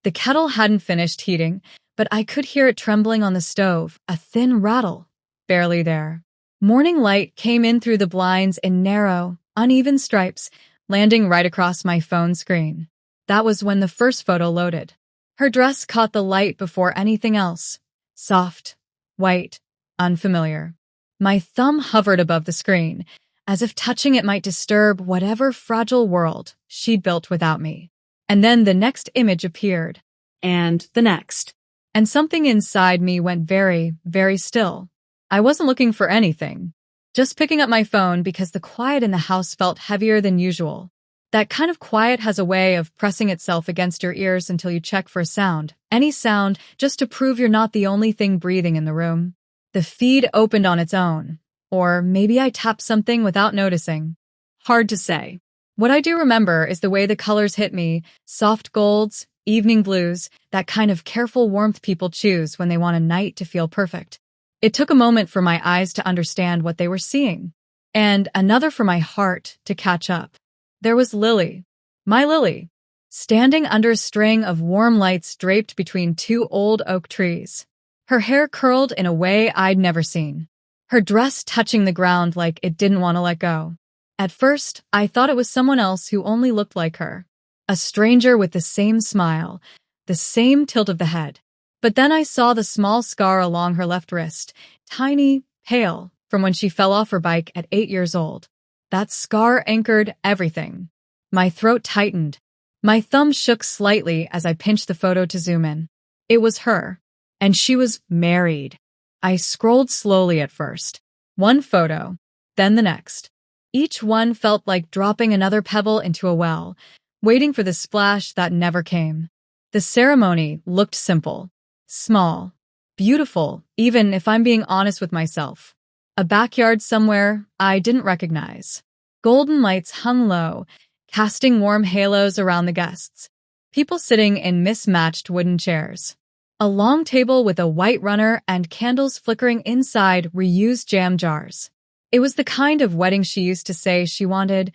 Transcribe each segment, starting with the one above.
The kettle hadn't finished heating, but I could hear it trembling on the stove, a thin rattle, barely there. Morning light came in through the blinds in narrow, uneven stripes, landing right across my phone screen. That was when the first photo loaded. Her dress caught the light before anything else. Soft, white, unfamiliar. My thumb hovered above the screen, as if touching it might disturb whatever fragile world she'd built without me. And then the next image appeared. And the next. And something inside me went very, very still. I wasn't looking for anything. Just picking up my phone because the quiet in the house felt heavier than usual. That kind of quiet has a way of pressing itself against your ears until you check for a sound. Any sound, just to prove you're not the only thing breathing in the room. The feed opened on its own. Or maybe I tapped something without noticing. Hard to say. What I do remember is the way the colors hit me, soft golds, evening blues, that kind of careful warmth people choose when they want a night to feel perfect. It took a moment for my eyes to understand what they were seeing, and another for my heart to catch up. There was Lily, my Lily, standing under a string of warm lights draped between two old oak trees. Her hair curled in a way I'd never seen. Her dress touching the ground like it didn't want to let go. At first, I thought it was someone else who only looked like her. A stranger with the same smile, the same tilt of the head. But then I saw the small scar along her left wrist, tiny, pale, from when she fell off her bike at 8 years old. That scar anchored everything. My throat tightened. My thumb shook slightly as I pinched the photo to zoom in. It was her, and she was married. I scrolled slowly at first. One photo, then the next. Each one felt like dropping another pebble into a well, waiting for the splash that never came. The ceremony looked simple, small, beautiful, even if I'm being honest with myself. A backyard somewhere I didn't recognize. Golden lights hung low, casting warm halos around the guests. People sitting in mismatched wooden chairs. A long table with a white runner and candles flickering inside reused jam jars. It was the kind of wedding she used to say she wanted.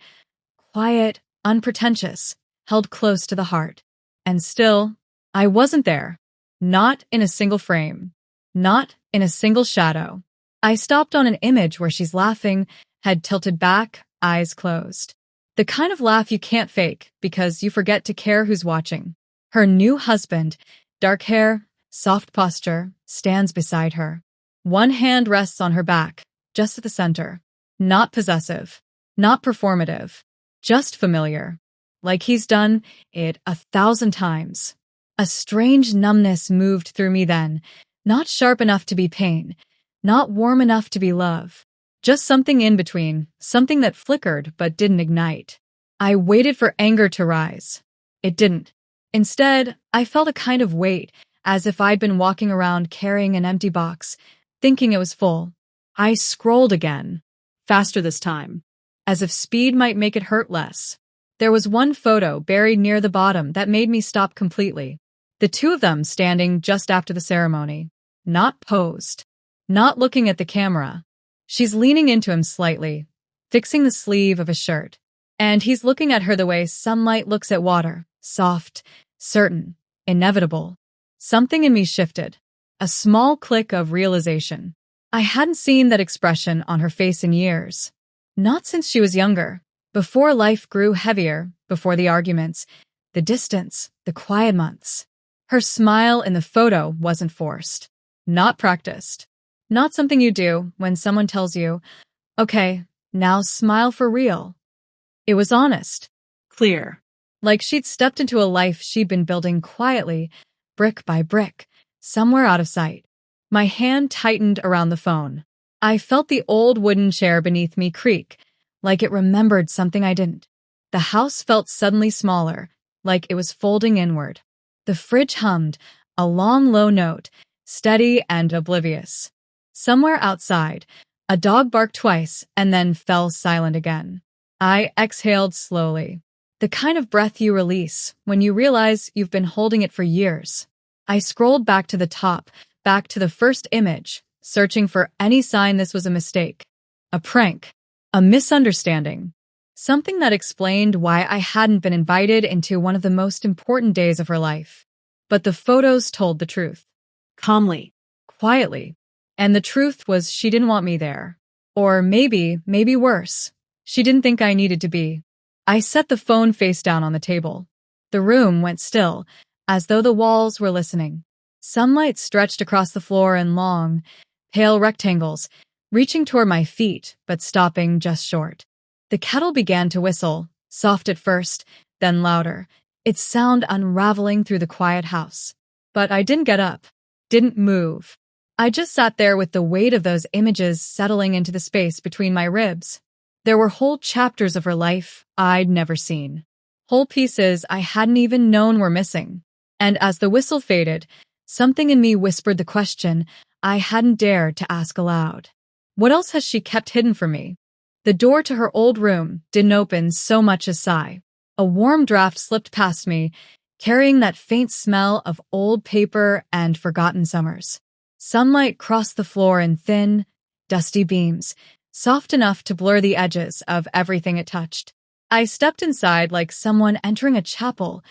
Quiet, unpretentious, held close to the heart. And still, I wasn't there. Not in a single frame. Not in a single shadow. I stopped on an image where she's laughing, head tilted back, eyes closed. The kind of laugh you can't fake because you forget to care who's watching. Her new husband, dark hair, soft posture, stands beside her. One hand rests on her back, just at the center. Not possessive. Not performative. Just familiar. Like he's done it 1,000 times. A strange numbness moved through me then. Not sharp enough to be pain. Not warm enough to be love. Just something in between. Something that flickered but didn't ignite. I waited for anger to rise. It didn't. Instead, I felt a kind of weight, as if I'd been walking around carrying an empty box, thinking it was full. I scrolled again. Faster this time. As if speed might make it hurt less. There was one photo buried near the bottom that made me stop completely. The two of them standing just after the ceremony. Not posed. Not looking at the camera. She's leaning into him slightly, fixing the sleeve of his shirt. And he's looking at her the way sunlight looks at water. Soft, certain, inevitable. Something in me shifted. A small click of realization. I hadn't seen that expression on her face in years. Not since she was younger. Before life grew heavier, before the arguments, the distance, the quiet months. Her smile in the photo wasn't forced. Not practiced. Not something you do when someone tells you, okay, now smile for real. It was honest. Clear. Like she'd stepped into a life she'd been building quietly, brick by brick, somewhere out of sight. My hand tightened around the phone. I felt the old wooden chair beneath me creak, like it remembered something I didn't. The house felt suddenly smaller, like it was folding inward. The fridge hummed, a long, low note, steady and oblivious. Somewhere outside, a dog barked twice and then fell silent again. I exhaled slowly. The kind of breath you release when you realize you've been holding it for years. I scrolled back to the top, back to the first image, searching for any sign this was a mistake. A prank. A misunderstanding. Something that explained why I hadn't been invited into one of the most important days of her life. But the photos told the truth. Calmly. Quietly. And the truth was she didn't want me there. Or maybe worse. She didn't think I needed to be. I set the phone face down on the table. The room went still, as though the walls were listening. Sunlight stretched across the floor in long, pale rectangles, reaching toward my feet, but stopping just short. The kettle began to whistle, soft at first, then louder, its sound unraveling through the quiet house. But I didn't get up, didn't move. I just sat there with the weight of those images settling into the space between my ribs. There were whole chapters of her life I'd never seen. Whole pieces I hadn't even known were missing. And as the whistle faded, something in me whispered the question I hadn't dared to ask aloud. What else has she kept hidden from me? The door to her old room didn't open so much as sigh. A warm draft slipped past me, carrying that faint smell of old paper and forgotten summers. Sunlight crossed the floor in thin, dusty beams, soft enough to blur the edges of everything it touched. I stepped inside like someone entering a chapel,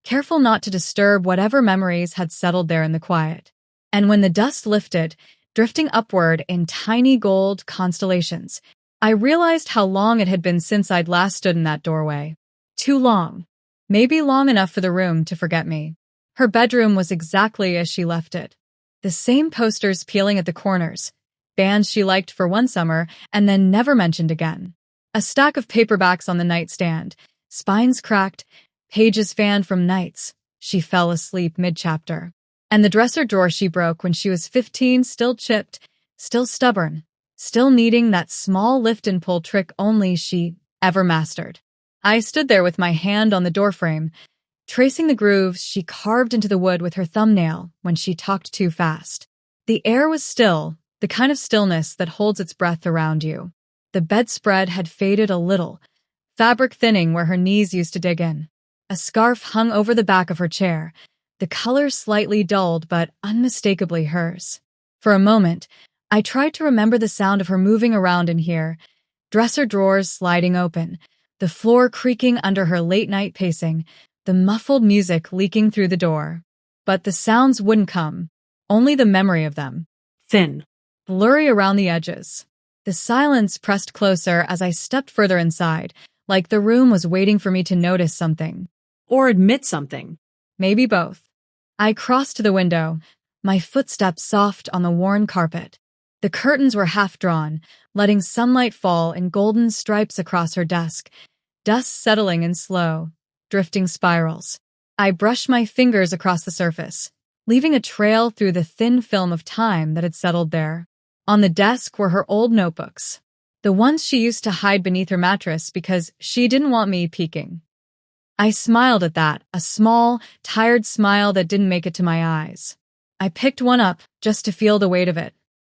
careful not to disturb whatever memories had settled there in the quiet. And when the dust lifted, drifting upward in tiny gold constellations, I realized how long it had been since I'd last stood in that doorway. Too long. Maybe long enough for the room to forget me. Her bedroom was exactly as she left it. The same posters peeling at the corners, bands she liked for one summer and then never mentioned again. A stack of paperbacks on the nightstand, spines cracked, pages fanned from nights she fell asleep mid-chapter. And the dresser drawer she broke when she was 15, still chipped, still stubborn, still needing that small lift and pull trick only she ever mastered. I stood there with my hand on the doorframe, tracing the grooves she carved into the wood with her thumbnail when she talked too fast. The air was still, the kind of stillness that holds its breath around you. The bedspread had faded a little, fabric thinning where her knees used to dig in. A scarf hung over the back of her chair, the color slightly dulled but unmistakably hers. For a moment, I tried to remember the sound of her moving around in here, dresser drawers sliding open, the floor creaking under her late-night pacing, the muffled music leaking through the door. But the sounds wouldn't come, only the memory of them. Thin. Blurry around the edges. The silence pressed closer as I stepped further inside, like the room was waiting for me to notice something. Or admit something. Maybe both. I crossed to the window, my footsteps soft on the worn carpet. The curtains were half drawn, letting sunlight fall in golden stripes across her desk, dust settling in slow, drifting spirals. I brushed my fingers across the surface, leaving a trail through the thin film of time that had settled there. On the desk were her old notebooks, the ones she used to hide beneath her mattress because she didn't want me peeking. I smiled at that, a small, tired smile that didn't make it to my eyes. I picked one up just to feel the weight of it.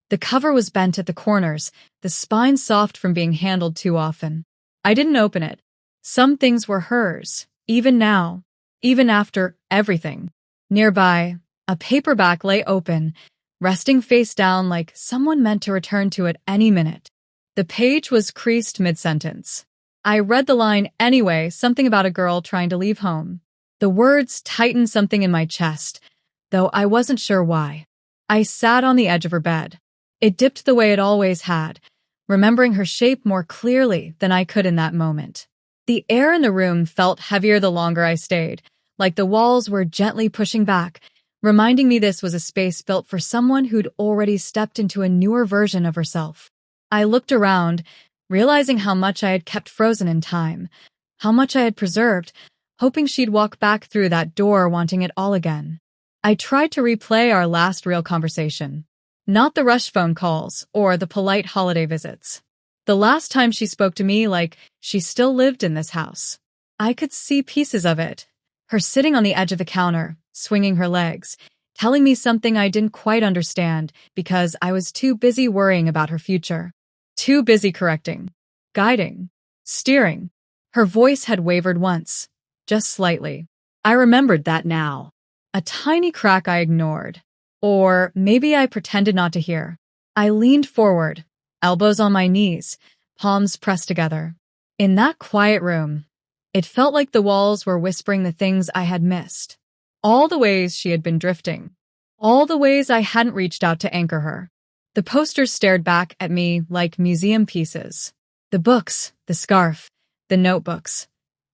The cover was bent at the corners, the spine soft from being handled too often. I didn't open it. Some things were hers, even now, even after everything. Nearby, a paperback lay open, resting face down like someone meant to return to it any minute. The page was creased mid-sentence. I read the line anyway, something about a girl trying to leave home. The words tightened something in my chest, though I wasn't sure why. I sat on the edge of her bed. It dipped the way it always had, remembering her shape more clearly than I could in that moment. The air in the room felt heavier the longer I stayed, like the walls were gently pushing back, reminding me this was a space built for someone who'd already stepped into a newer version of herself. I looked around, realizing how much I had kept frozen in time, how much I had preserved, hoping she'd walk back through that door wanting it all again. I tried to replay our last real conversation. Not the rush phone calls or the polite holiday visits. The last time she spoke to me like she still lived in this house. I could see pieces of it. Her sitting on the edge of the counter, swinging her legs, telling me something I didn't quite understand because I was too busy worrying about her future. Too busy correcting, guiding, steering. Her voice had wavered once, just slightly. I remembered that now. A tiny crack I ignored. Or maybe I pretended not to hear. I leaned forward, elbows on my knees, palms pressed together. In that quiet room, it felt like the walls were whispering the things I had missed. All the ways she had been drifting. All the ways I hadn't reached out to anchor her. The posters stared back at me like museum pieces. The books, the scarf, the notebooks.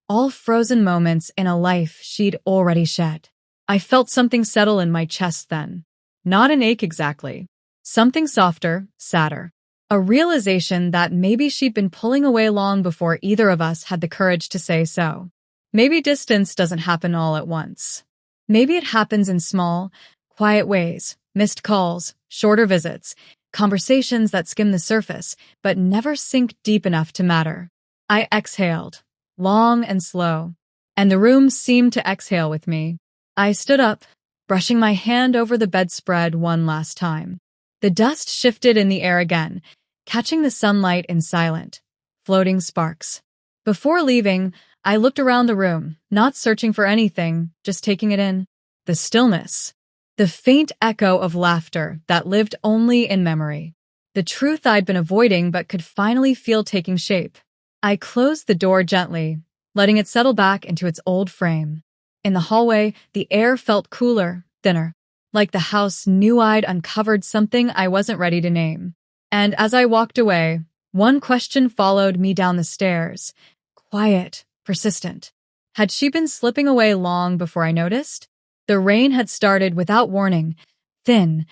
All frozen moments in a life she'd already shed. I felt something settle in my chest then. Not an ache exactly. Something softer, sadder. A realization that maybe she'd been pulling away long before either of us had the courage to say so. Maybe distance doesn't happen all at once. Maybe it happens in small, quiet ways, missed calls, shorter visits, conversations that skim the surface but never sink deep enough to matter. I exhaled, long and slow, and the room seemed to exhale with me. I stood up, brushing my hand over the bedspread one last time. The dust shifted in the air again, catching the sunlight in silent, floating sparks. Before leaving, I looked around the room, not searching for anything, just taking it in. The stillness. The faint echo of laughter that lived only in memory. The truth I'd been avoiding but could finally feel taking shape. I closed the door gently, letting it settle back into its old frame. In the hallway, the air felt cooler, thinner, like the house knew I'd uncovered something I wasn't ready to name. And as I walked away, one question followed me down the stairs. Quiet, persistent. Had she been slipping away long before I noticed? The rain had started without warning, thin,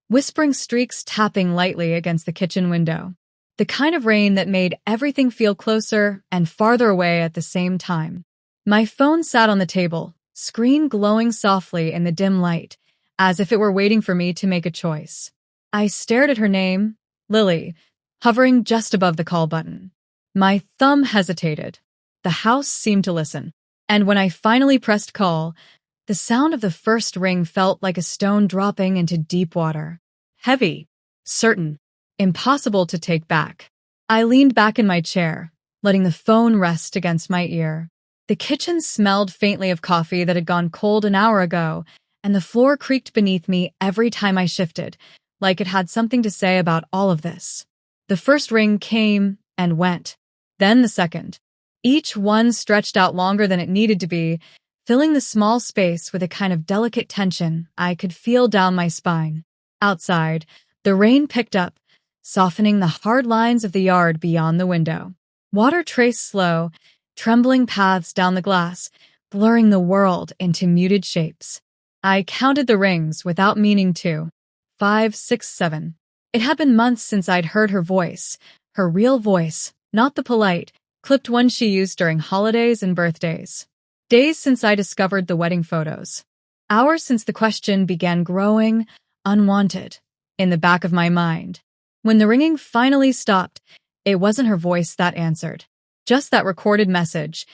whispering streaks tapping lightly against the kitchen window. The kind of rain that made everything feel closer and farther away at the same time. My phone sat on the table, screen glowing softly in the dim light, as if it were waiting for me to make a choice. I stared at her name, Lily, hovering just above the call button. My thumb hesitated. The house seemed to listen. And when I finally pressed call, the sound of the first ring felt like a stone dropping into deep water. Heavy, certain, impossible to take back. I leaned back in my chair, letting the phone rest against my ear. The kitchen smelled faintly of coffee that had gone cold an hour ago, and the floor creaked beneath me every time I shifted, like it had something to say about all of this. The first ring came and went. Then the second. Each one stretched out longer than it needed to be, filling the small space with a kind of delicate tension I could feel down my spine. Outside, the rain picked up, softening the hard lines of the yard beyond the window. Water traced slow, trembling paths down the glass, blurring the world into muted shapes. I counted the rings without meaning to. 5, 6, 7. It had been months since I'd heard her voice, her real voice, not the polite, clipped one she used during holidays and birthdays. Days since I discovered the wedding photos. Hours since the question began growing, unwanted, in the back of my mind. When the ringing finally stopped, it wasn't her voice that answered. Just that recorded message.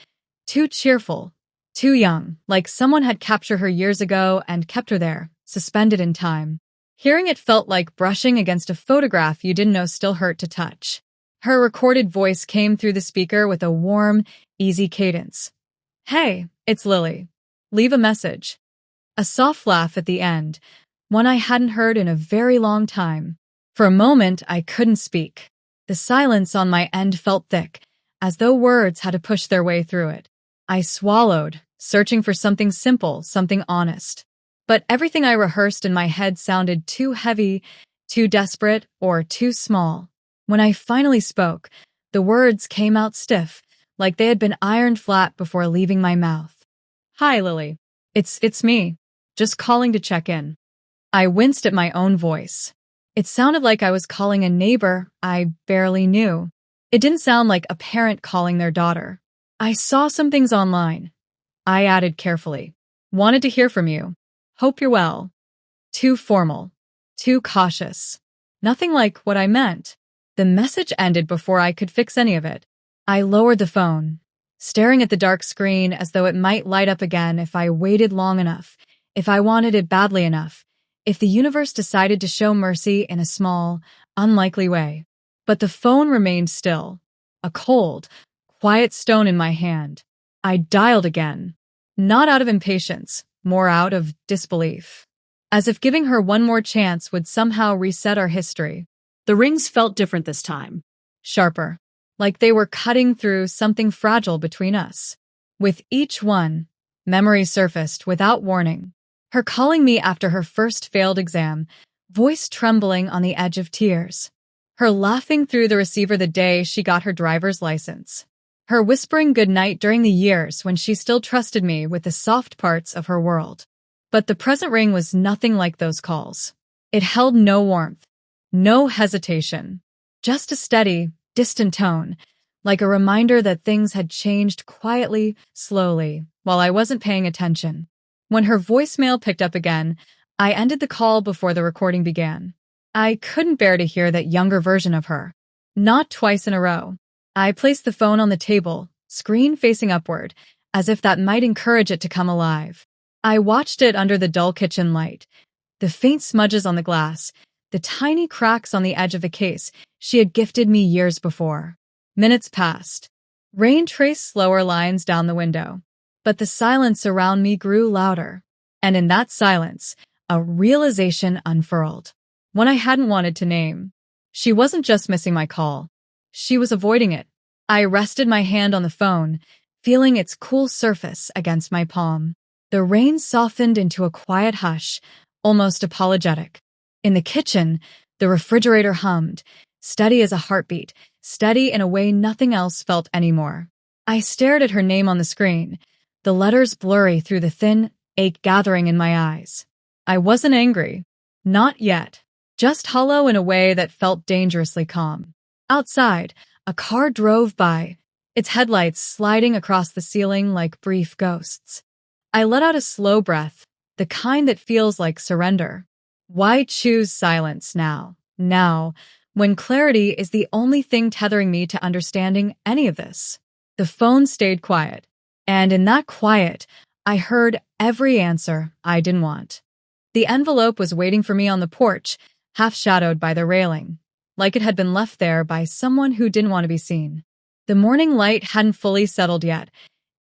Too cheerful, too young, like someone had captured her years ago and kept her there, suspended in time. Hearing it felt like brushing against a photograph you didn't know still hurt to touch. Her recorded voice came through the speaker with a warm, easy cadence. Hey, it's Lily. Leave a message. A soft laugh at the end, one I hadn't heard in a very long time. For a moment, I couldn't speak. The silence on my end felt thick, as though words had to push their way through it. I swallowed, searching for something simple, something honest. But everything I rehearsed in my head sounded too heavy, too desperate, or too small. When I finally spoke, the words came out stiff, like they had been ironed flat before leaving my mouth. Hi, Lily. It's me. Just calling to check in. I winced at my own voice. It sounded like I was calling a neighbor I barely knew. It didn't sound like a parent calling their daughter. I saw some things online. I added carefully. Wanted to hear from you. Hope you're well. Too formal. Too cautious. Nothing like what I meant. The message ended before I could fix any of it. I lowered the phone, staring at the dark screen as though it might light up again if I waited long enough, if I wanted it badly enough, if the universe decided to show mercy in a small, unlikely way. But the phone remained still, a cold, quiet stone in my hand. I dialed again, not out of impatience, more out of disbelief, as if giving her one more chance would somehow reset our history. The rings felt different this time. Sharper, like they were cutting through something fragile between us. With each one, memory surfaced without warning. Her calling me after her first failed exam, voice trembling on the edge of tears. Her laughing through the receiver the day she got her driver's license. Her whispering goodnight during the years when she still trusted me with the soft parts of her world. But the present ring was nothing like those calls. It held no warmth, no hesitation, just a steady, distant tone, like a reminder that things had changed quietly, slowly, while I wasn't paying attention. When her voicemail picked up again, I ended the call before the recording began. I couldn't bear to hear that younger version of her. Not twice in a row. I placed the phone on the table, screen facing upward, as if that might encourage it to come alive. I watched it under the dull kitchen light, the faint smudges on the glass, the tiny cracks on the edge of the case she had gifted me years before. Minutes passed. Rain traced slower lines down the window, but the silence around me grew louder. And in that silence, a realization unfurled. One I hadn't wanted to name. She wasn't just missing my call. She was avoiding it. I rested my hand on the phone, feeling its cool surface against my palm. The rain softened into a quiet hush, almost apologetic. In the kitchen, the refrigerator hummed, steady as a heartbeat, steady in a way nothing else felt anymore. I stared at her name on the screen, the letters blurry through the thin ache gathering in my eyes. I wasn't angry. Not yet. Just hollow in a way that felt dangerously calm. Outside, a car drove by, its headlights sliding across the ceiling like brief ghosts. I let out a slow breath, the kind that feels like surrender. Why choose silence now, when clarity is the only thing tethering me to understanding any of this? The phone stayed quiet, and in that quiet, I heard every answer I didn't want. The envelope was waiting for me on the porch, half shadowed by the railing, like it had been left there by someone who didn't want to be seen. The morning light hadn't fully settled yet.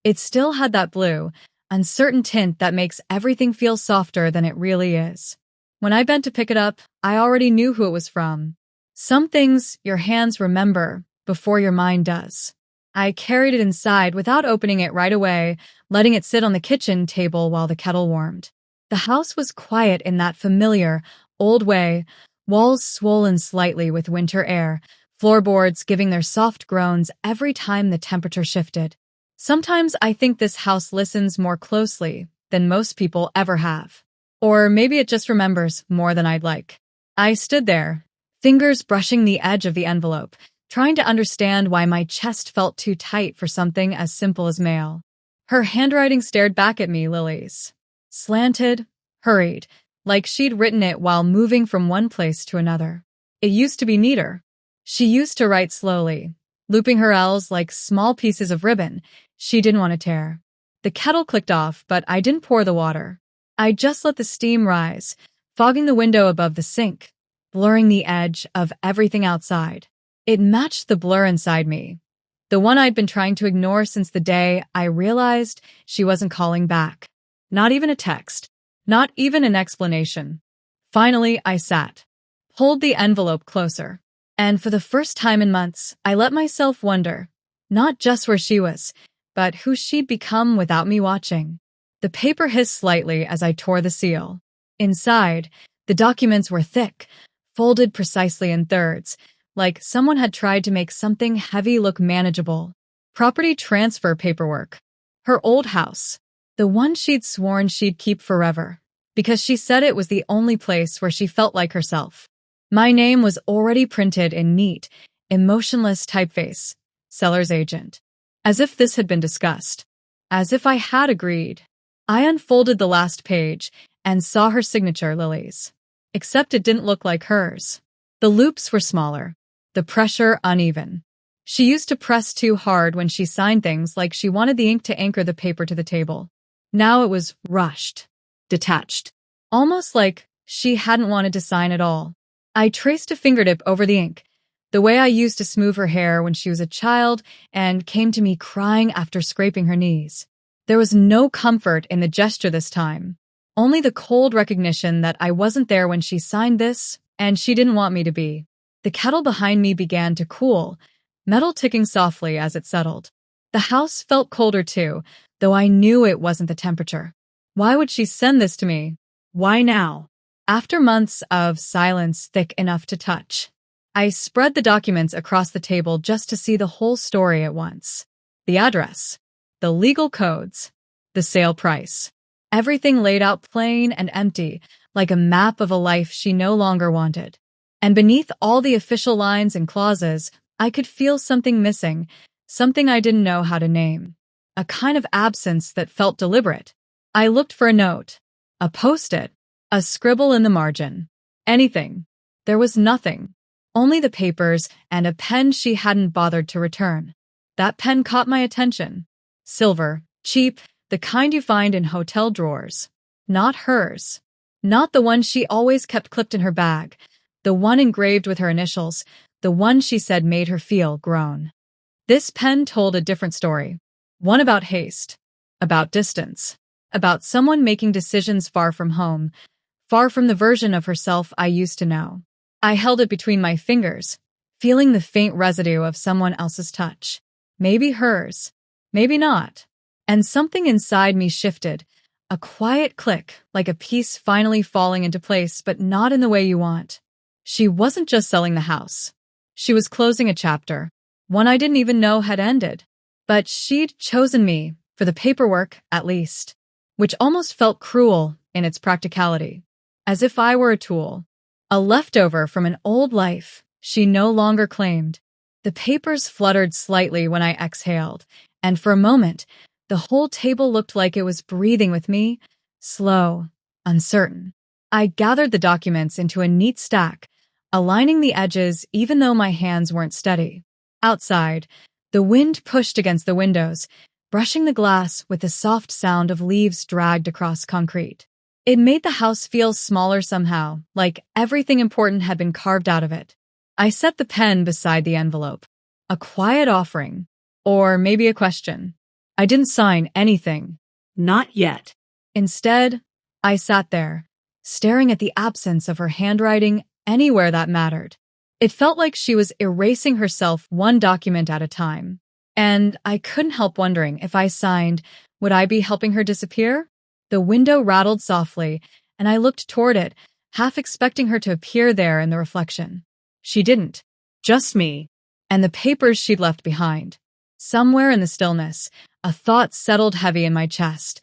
It still had that blue, uncertain tint that makes everything feel softer than it really is. When I bent to pick it up, I already knew who it was from. Some things your hands remember before your mind does. I carried it inside without opening it right away, letting it sit on the kitchen table while the kettle warmed. The house was quiet in that familiar, old way, walls swollen slightly with winter air, floorboards giving their soft groans every time the temperature shifted. Sometimes I think this house listens more closely than most people ever have. Or maybe it just remembers more than I'd like. I stood there, fingers brushing the edge of the envelope, trying to understand why my chest felt too tight for something as simple as mail. Her handwriting stared back at me, Lily's. Slanted, hurried, like she'd written it while moving from one place to another. It used to be neater. She used to write slowly, looping her L's like small pieces of ribbon she didn't want to tear. The kettle clicked off, but I didn't pour the water. I just let the steam rise, fogging the window above the sink, blurring the edge of everything outside. It matched the blur inside me, the one I'd been trying to ignore since the day I realized she wasn't calling back. Not even a text, not even an explanation. Finally, I sat, pulled the envelope closer, and for the first time in months, I let myself wonder, not just where she was, but who she'd become without me watching. The paper hissed slightly as I tore the seal. Inside, the documents were thick, folded precisely in thirds, like someone had tried to make something heavy look manageable. Property transfer paperwork. Her old house. The one she'd sworn she'd keep forever, because she said it was the only place where she felt like herself. My name was already printed in neat, emotionless typeface, seller's agent. As if this had been discussed. As if I had agreed. I unfolded the last page and saw her signature, Lily's. Except it didn't look like hers. The loops were smaller, the pressure uneven. She used to press too hard when she signed things, like she wanted the ink to anchor the paper to the table. Now it was rushed, detached, almost like she hadn't wanted to sign at all. I traced a fingertip over the ink, the way I used to smooth her hair when she was a child and came to me crying after scraping her knees. There was no comfort in the gesture this time, only the cold recognition that I wasn't there when she signed this, and she didn't want me to be. The kettle behind me began to cool, metal ticking softly as it settled. The house felt colder too, though I knew it wasn't the temperature. Why would she send this to me? Why now? After months of silence thick enough to touch, I spread the documents across the table just to see the whole story at once. The address, the legal codes, the sale price. Everything laid out plain and empty, like a map of a life she no longer wanted. And beneath all the official lines and clauses, I could feel something missing, something I didn't know how to name. A kind of absence that felt deliberate. I looked for a note, a post-it, a scribble in the margin. Anything. There was nothing. Only the papers and a pen she hadn't bothered to return. That pen caught my attention. Silver, cheap, the kind you find in hotel drawers. Not hers. Not the one she always kept clipped in her bag. The one engraved with her initials. The one she said made her feel grown. This pen told a different story. One about haste. About distance. About someone making decisions far from home. Far from the version of herself I used to know. I held it between my fingers, feeling the faint residue of someone else's touch. Maybe hers. Maybe not. And something inside me shifted. A quiet click, like a piece finally falling into place, but not in the way you want. She wasn't just selling the house. She was closing a chapter, one I didn't even know had ended. But she'd chosen me, for the paperwork, at least, which almost felt cruel in its practicality, as if I were a tool, a leftover from an old life she no longer claimed. The papers fluttered slightly when I exhaled, and for a moment, the whole table looked like it was breathing with me, slow, uncertain. I gathered the documents into a neat stack, aligning the edges even though my hands weren't steady. Outside, the wind pushed against the windows, brushing the glass with the soft sound of leaves dragged across concrete. It made the house feel smaller somehow, like everything important had been carved out of it. I set the pen beside the envelope. A quiet offering. Or maybe a question. I didn't sign anything. Not yet. Instead, I sat there, staring at the absence of her handwriting anywhere that mattered. It felt like she was erasing herself one document at a time. And I couldn't help wondering if I signed, would I be helping her disappear? The window rattled softly, and I looked toward it, half expecting her to appear there in the reflection. She didn't. Just me. And the papers she'd left behind. Somewhere in the stillness, a thought settled heavy in my chest.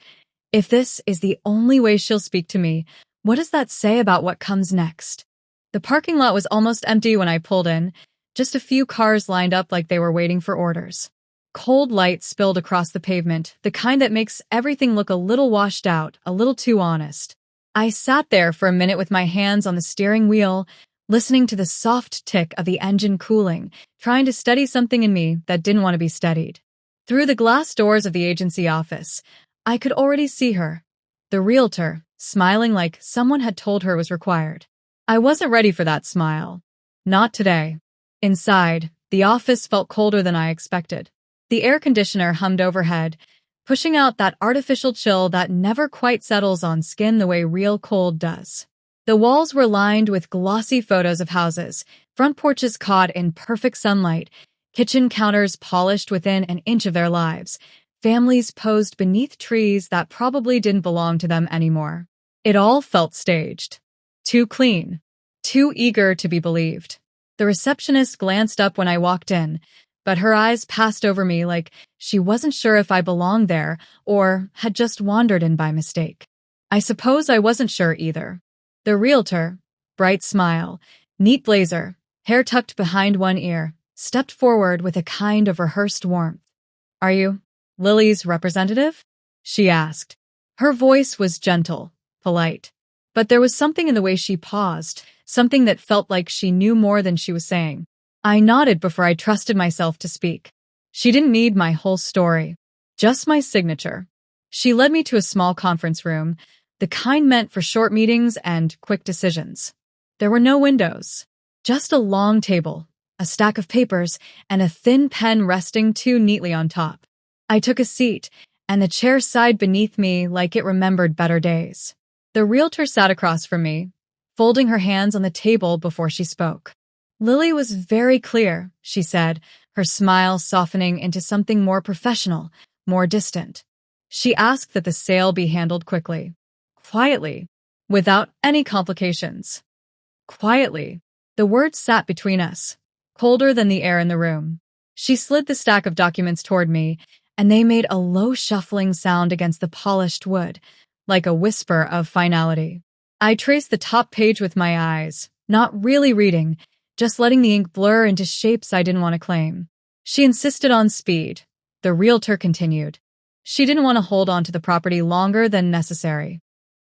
If this is the only way she'll speak to me, what does that say about what comes next? The parking lot was almost empty when I pulled in, just a few cars lined up like they were waiting for orders. Cold light spilled across the pavement, the kind that makes everything look a little washed out, a little too honest. I sat there for a minute with my hands on the steering wheel, listening to the soft tick of the engine cooling, trying to steady something in me that didn't want to be steadied. Through the glass doors of the agency office, I could already see her, the realtor, smiling like someone had told her was required. I wasn't ready for that smile. Not today. Inside, the office felt colder than I expected. The air conditioner hummed overhead, pushing out that artificial chill that never quite settles on skin the way real cold does. The walls were lined with glossy photos of houses, front porches caught in perfect sunlight, kitchen counters polished within an inch of their lives, families posed beneath trees that probably didn't belong to them anymore. It all felt staged. Too clean. Too eager to be believed. The receptionist glanced up when I walked in, but her eyes passed over me like she wasn't sure if I belonged there or had just wandered in by mistake. I suppose I wasn't sure either. The realtor, bright smile, neat blazer, hair tucked behind one ear, stepped forward with a kind of rehearsed warmth. "Are you Lily's representative?" she asked. Her voice was gentle, polite, but there was something in the way she paused, something that felt like she knew more than she was saying. I nodded before I trusted myself to speak. She didn't need my whole story, just my signature. She led me to a small conference room, the kind meant for short meetings and quick decisions. There were no windows, just a long table, a stack of papers, and a thin pen resting too neatly on top. I took a seat, and the chair sighed beneath me like it remembered better days. The realtor sat across from me, folding her hands on the table before she spoke. Lily was very clear, she said, her smile softening into something more professional, more distant. She asked that the sale be handled quickly. Quietly. without any complications. Quietly, the words sat between us, colder than the air in the room. She slid the stack of documents toward me, and they made a low shuffling sound against the polished wood, like a whisper of finality. I traced the top page with my eyes, not really reading, just letting the ink blur into shapes I didn't want to claim. She insisted on speed. The realtor continued. She didn't want to hold on to the property longer than necessary.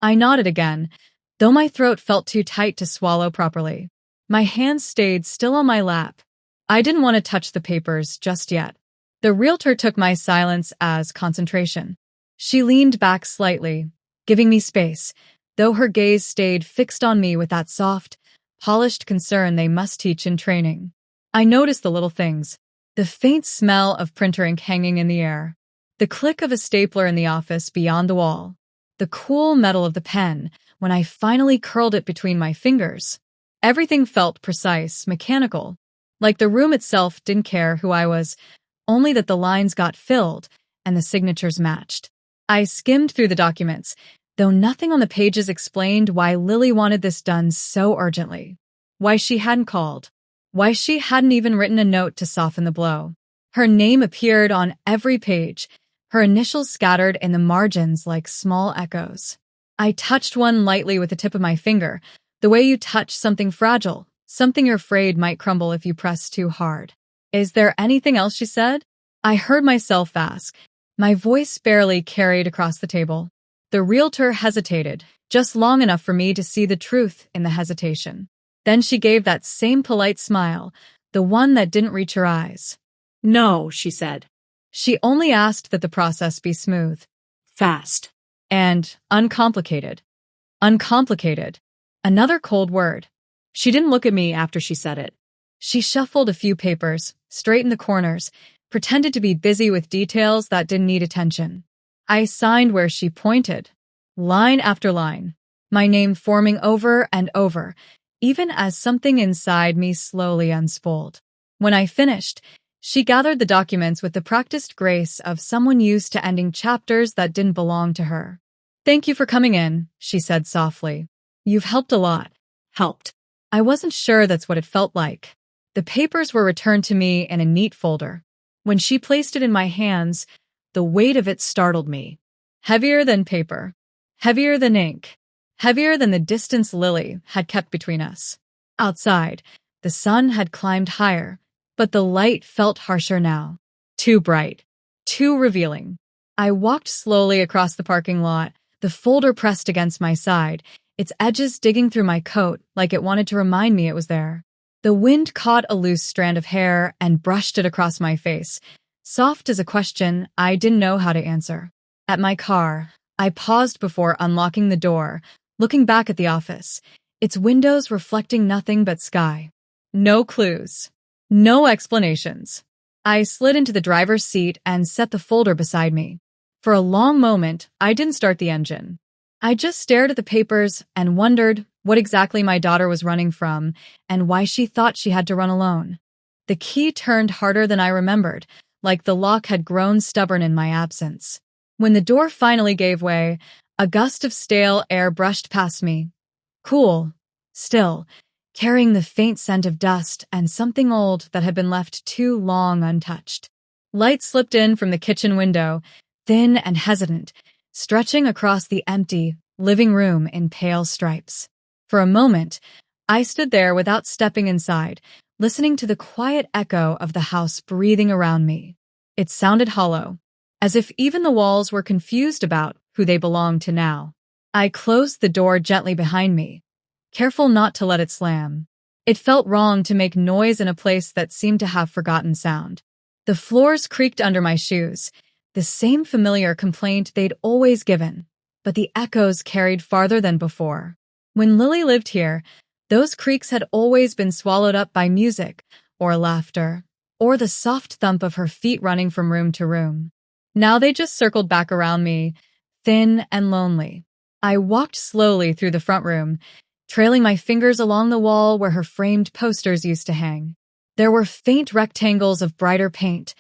I nodded again, though my throat felt too tight to swallow properly. My hands stayed still on my lap. I didn't want to touch the papers just yet. The realtor took my silence as concentration. She leaned back slightly, giving me space, though her gaze stayed fixed on me with that soft, polished concern they must teach in training. I noticed the little things, the faint smell of printer ink hanging in the air, the click of a stapler in the office beyond the wall, the cool metal of the pen when I finally curled it between my fingers. Everything felt precise, mechanical, like the room itself didn't care who I was, only that the lines got filled and the signatures matched. I skimmed through the documents, though nothing on the pages explained why Lily wanted this done so urgently, why she hadn't called, why she hadn't even written a note to soften the blow. Her name appeared on every page, her initials scattered in the margins like small echoes. I touched one lightly with the tip of my finger, the way you touch something fragile, something you're afraid might crumble if you press too hard. Is there anything else, she said? I heard myself ask, my voice barely carried across the table. The realtor hesitated, just long enough for me to see the truth in the hesitation. Then she gave that same polite smile, the one that didn't reach her eyes. No, she said. She only asked that the process be smooth. Fast. And uncomplicated. Uncomplicated. Another cold word. She didn't look at me after she said it. She shuffled a few papers, straightened the corners, pretended to be busy with details that didn't need attention. I signed where she pointed, line after line, my name forming over and over, even as something inside me slowly unspooled. When I finished, she gathered the documents with the practiced grace of someone used to ending chapters that didn't belong to her. Thank you for coming in, she said softly. You've helped a lot. Helped. I wasn't sure that's what it felt like. The papers were returned to me in a neat folder. When she placed it in my hands, the weight of it startled me. Heavier than paper. Heavier than ink. Heavier than the distance Lily had kept between us. Outside, the sun had climbed higher, but the light felt harsher now. Too bright. Too revealing. I walked slowly across the parking lot, the folder pressed against my side, its edges digging through my coat like it wanted to remind me it was there. The wind caught a loose strand of hair and brushed it across my face, soft as a question I didn't know how to answer. At my car, I paused before unlocking the door, looking back at the office, its windows reflecting nothing but sky. No clues. No explanations. I slid into the driver's seat and set the folder beside me. For a long moment, I didn't start the engine. I just stared at the papers and wondered what exactly my daughter was running from and why she thought she had to run alone. The key turned harder than I remembered, like the lock had grown stubborn in my absence. When the door finally gave way, a gust of stale air brushed past me. Cool, still, carrying the faint scent of dust and something old that had been left too long untouched. Light slipped in from the kitchen window, thin and hesitant, stretching across the empty living room in pale stripes. For a moment, I stood there without stepping inside, listening to the quiet echo of the house breathing around me. It sounded hollow, as if even the walls were confused about who they belonged to now. I closed the door gently behind me, careful not to let it slam. It felt wrong to make noise in a place that seemed to have forgotten sound. The floors creaked under my shoes, the same familiar complaint they'd always given, but the echoes carried farther than before. When Lily lived here, those creaks had always been swallowed up by music, or laughter, or the soft thump of her feet running from room to room. Now they just circled back around me, thin and lonely. I walked slowly through the front room, trailing my fingers along the wall where her framed posters used to hang. There were faint rectangles of brighter paint,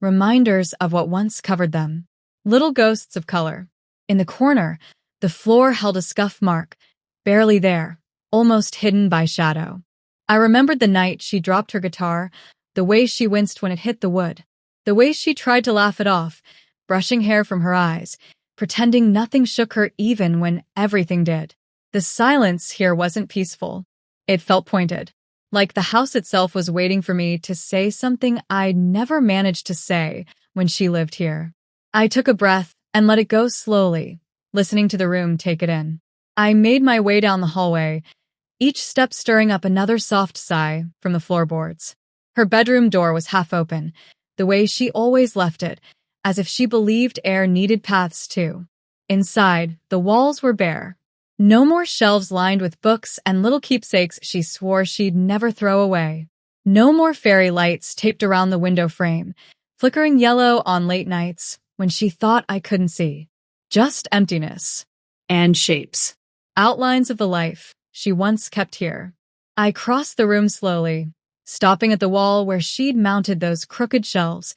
reminders of what once covered them, little ghosts of color. In the corner, the floor held a scuff mark, barely there, almost hidden by shadow. I remembered the night she dropped her guitar, the way she winced when it hit the wood, the way she tried to laugh it off, brushing hair from her eyes, pretending nothing shook her even when everything did. The silence here wasn't peaceful. It felt pointed, like the house itself was waiting for me to say something I'd never managed to say when she lived here. I took a breath and let it go slowly, listening to the room take it in. I made my way down the hallway, each step stirring up another soft sigh from the floorboards. Her bedroom door was half open, the way she always left it, as if she believed air needed paths too. Inside, the walls were bare. No more shelves lined with books and little keepsakes she swore she'd never throw away. No more fairy lights taped around the window frame, flickering yellow on late nights when she thought I couldn't see. Just emptiness. And shapes. Outlines of the life she once kept here. I crossed the room slowly, stopping at the wall where she'd mounted those crooked shelves,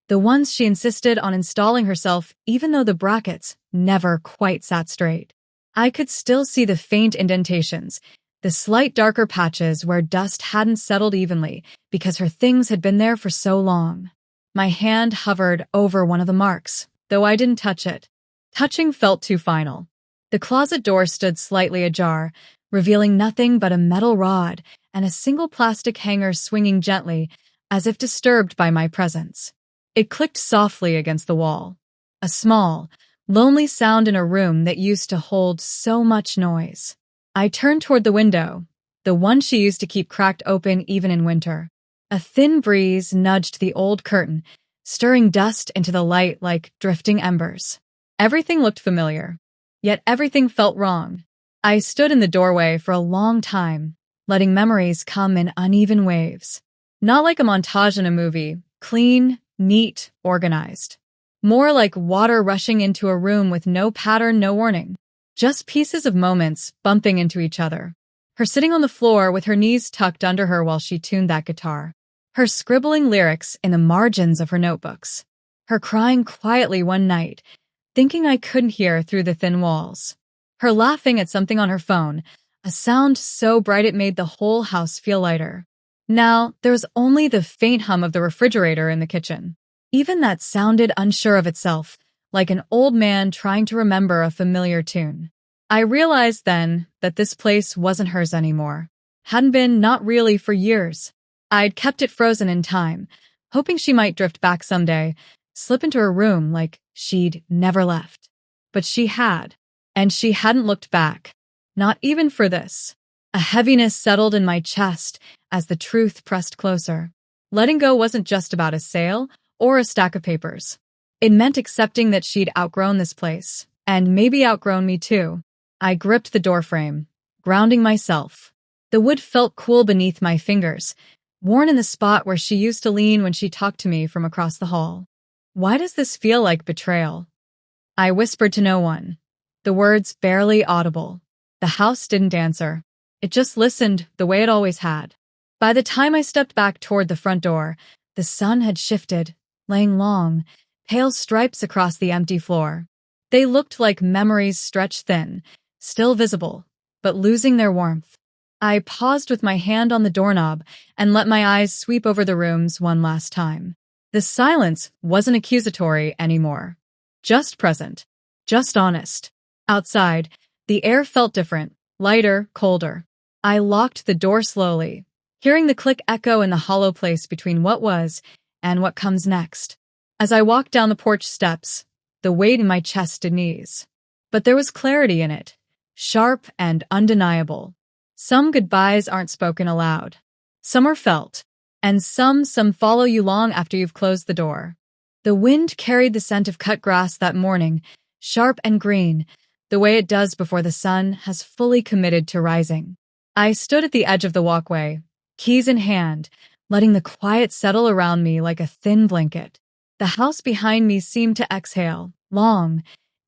the ones she insisted on installing herself even though the brackets never quite sat straight. I could still see the faint indentations, the slight darker patches where dust hadn't settled evenly because her things had been there for so long. My hand hovered over one of the marks, though I didn't touch it. Touching felt too final. The closet door stood slightly ajar, revealing nothing but a metal rod and a single plastic hanger swinging gently, as if disturbed by my presence. It clicked softly against the wall. A small, lonely sound in a room that used to hold so much noise. I turned toward the window, the one she used to keep cracked open even in winter. A thin breeze nudged the old curtain, stirring dust into the light like drifting embers. Everything looked familiar, yet everything felt wrong. I stood in the doorway for a long time, letting memories come in uneven waves. Not like a montage in a movie, clean, neat, organized. More like water rushing into a room with no pattern, no warning. Just pieces of moments bumping into each other. Her sitting on the floor with her knees tucked under her while she tuned that guitar. Her scribbling lyrics in the margins of her notebooks. Her crying quietly one night, thinking I couldn't hear through the thin walls. Her laughing at something on her phone, a sound so bright it made the whole house feel lighter. Now, there was only the faint hum of the refrigerator in the kitchen. Even that sounded unsure of itself, like an old man trying to remember a familiar tune. I realized then that this place wasn't hers anymore. Hadn't been, not really, for years. I'd kept it frozen in time, hoping she might drift back someday, slip into her room like she'd never left. But she had, and she hadn't looked back. Not even for this. A heaviness settled in my chest as the truth pressed closer. Letting go wasn't just about a sale or a stack of papers. It meant accepting that she'd outgrown this place, and maybe outgrown me too. I gripped the doorframe, grounding myself. The wood felt cool beneath my fingers, worn in the spot where she used to lean when she talked to me from across the hall. Why does this feel like betrayal? I whispered to no one, the words barely audible. The house didn't answer. It just listened the way it always had. By the time I stepped back toward the front door, the sun had shifted, laying long, pale stripes across the empty floor. They looked like memories stretched thin, still visible, but losing their warmth. I paused with my hand on the doorknob and let my eyes sweep over the rooms one last time. The silence wasn't accusatory anymore. Just present. Just honest. Outside, the air felt different, lighter, colder. I locked the door slowly, hearing the click echo in the hollow place between what was and what comes next. As I walked down the porch steps, the weight in my chest did ease. But there was clarity in it, sharp and undeniable. Some goodbyes aren't spoken aloud. Some are felt, and some follow you long after you've closed the door. The wind carried the scent of cut grass that morning, sharp and green, the way it does before the sun has fully committed to rising. I stood at the edge of the walkway, keys in hand, letting the quiet settle around me like a thin blanket. The house behind me seemed to exhale, long,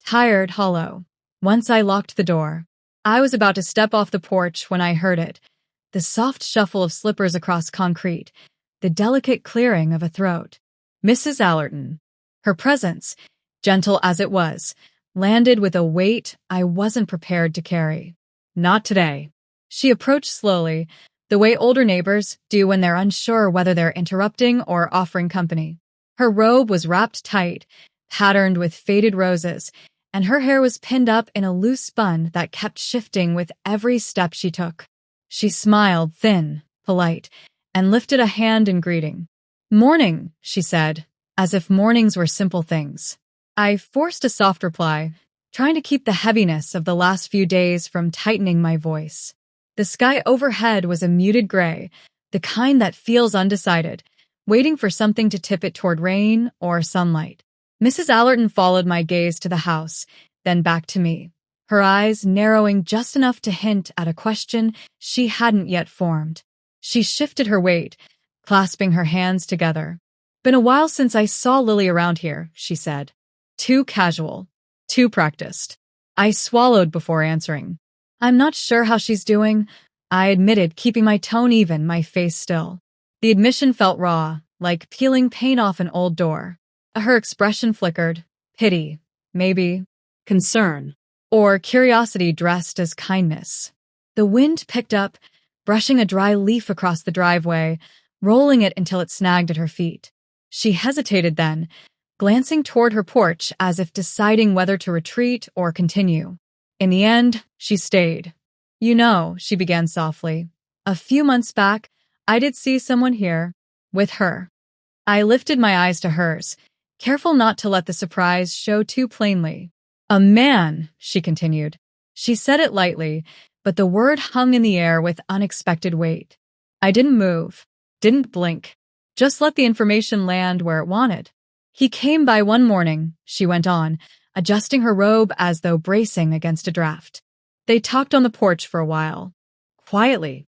tired, hollow. Once I locked the door, I was about to step off the porch when I heard it, the soft shuffle of slippers across concrete, the delicate clearing of a throat. Mrs. Allerton. Her presence, gentle as it was, landed with a weight I wasn't prepared to carry. Not today. She approached slowly, the way older neighbors do when they're unsure whether they're interrupting or offering company. Her robe was wrapped tight, patterned with faded roses, and her hair was pinned up in a loose bun that kept shifting with every step she took. She smiled, thin, polite, and lifted a hand in greeting. "Morning," she said, as if mornings were simple things. I forced a soft reply, trying to keep the heaviness of the last few days from tightening my voice. The sky overhead was a muted gray, the kind that feels undecided, waiting for something to tip it toward rain or sunlight. Mrs. Allerton followed my gaze to the house, then back to me, her eyes narrowing just enough to hint at a question she hadn't yet formed. She shifted her weight, clasping her hands together. "Been a while since I saw Lily around here," she said. "Too casual, too practiced." I swallowed before answering. "I'm not sure how she's doing," I admitted, keeping my tone even, my face still. The admission felt raw, like peeling paint off an old door. Her expression flickered. Pity, maybe. Concern. Or curiosity dressed as kindness. The wind picked up, brushing a dry leaf across the driveway, rolling it until it snagged at her feet. She hesitated then, glancing toward her porch as if deciding whether to retreat or continue. In the end, she stayed. "You know," she began softly, "a few months back, I did see someone here, with her." I lifted my eyes to hers, careful not to let the surprise show too plainly. "A man," she continued. She said it lightly, but the word hung in the air with unexpected weight. I didn't move, didn't blink, just let the information land where it wanted. "He came by one morning," she went on, adjusting her robe as though bracing against a draft. "They talked on the porch for a while. Quietly."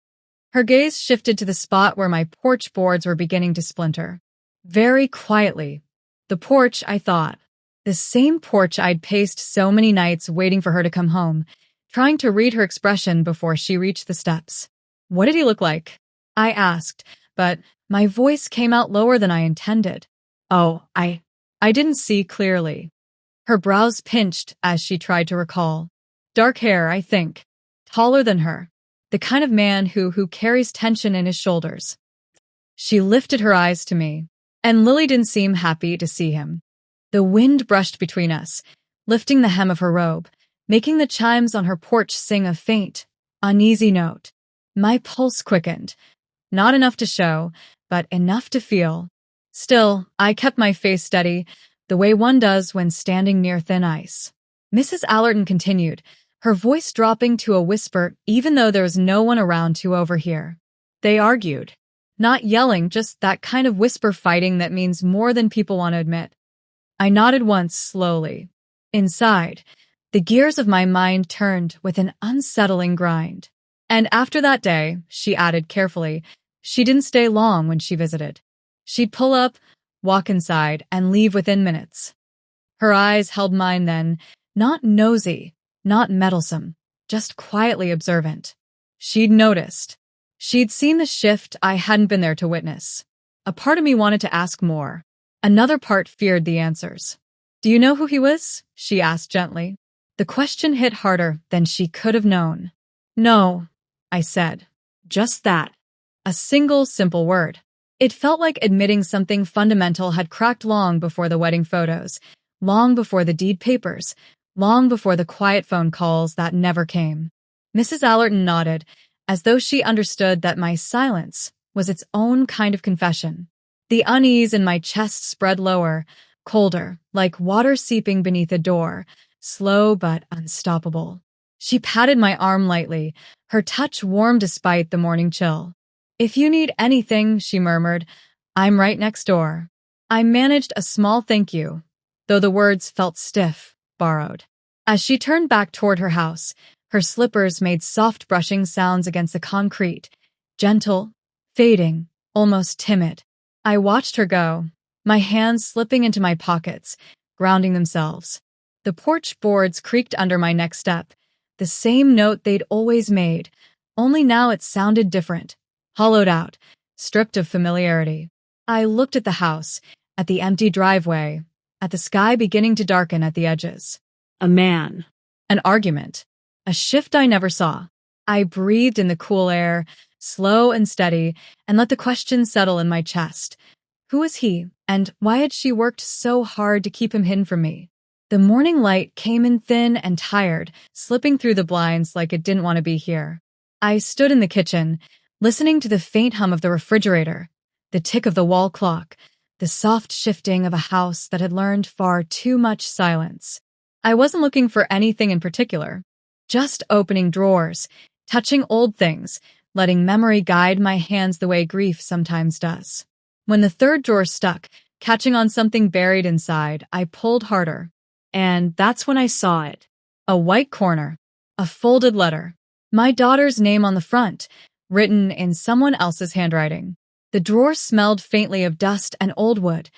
Her gaze shifted to the spot where my porch boards were beginning to splinter. Very quietly. The porch, I thought. The same porch I'd paced so many nights waiting for her to come home, trying to read her expression before she reached the steps. "What did he look like?" I asked, but my voice came out lower than I intended. "Oh, I didn't see clearly." Her brows pinched as she tried to recall. "Dark hair, I think. Taller than her. The kind of man who carries tension in his shoulders." She lifted her eyes to me, and Lily didn't seem happy to see him. The wind brushed between us, lifting the hem of her robe, making the chimes on her porch sing a faint, uneasy note. My pulse quickened. Not enough to show, but enough to feel. Still, I kept my face steady, the way one does when standing near thin ice. Mrs. Allerton continued, her voice dropping to a whisper even though there was no one around to overhear. "They argued. Not yelling, just that kind of whisper fighting that means more than people want to admit." I nodded once, slowly. Inside, the gears of my mind turned with an unsettling grind. "And after that day," she added carefully, "she didn't stay long when she visited. She'd pull up, walk inside, and leave within minutes." Her eyes held mine then, not nosy, not meddlesome, just quietly observant. She'd noticed. She'd seen the shift I hadn't been there to witness. A part of me wanted to ask more. Another part feared the answers. "Do you know who he was?" she asked gently. The question hit harder than she could have known. "No," I said. Just that. A single, simple word. It felt like admitting something fundamental had cracked long before the wedding photos, long before the deed papers, long before the quiet phone calls that never came. Mrs. Allerton nodded, as though she understood that my silence was its own kind of confession. The unease in my chest spread lower, colder, like water seeping beneath a door, slow but unstoppable. She patted my arm lightly, her touch warm despite the morning chill. "If you need anything," she murmured, "I'm right next door." I managed a small thank you, though the words felt stiff, borrowed. As she turned back toward her house, her slippers made soft brushing sounds against the concrete, gentle, fading, almost timid. I watched her go, my hands slipping into my pockets, grounding themselves. The porch boards creaked under my next step, the same note they'd always made, only now it sounded different, hollowed out, stripped of familiarity. I looked at the house, at the empty driveway, at the sky beginning to darken at the edges. A man. An argument. A shift I never saw. I breathed in the cool air, slow and steady, and let the question settle in my chest. Who was he, and why had she worked so hard to keep him hidden from me? The morning light came in thin and tired, slipping through the blinds like it didn't want to be here. I stood in the kitchen, listening to the faint hum of the refrigerator, the tick of the wall clock, the soft shifting of a house that had learned far too much silence. I wasn't looking for anything in particular, just opening drawers, touching old things, letting memory guide my hands the way grief sometimes does. When the third drawer stuck, catching on something buried inside, I pulled harder. And that's when I saw it. A white corner, a folded letter, my daughter's name on the front, written in someone else's handwriting. The drawer smelled faintly of dust and old wood,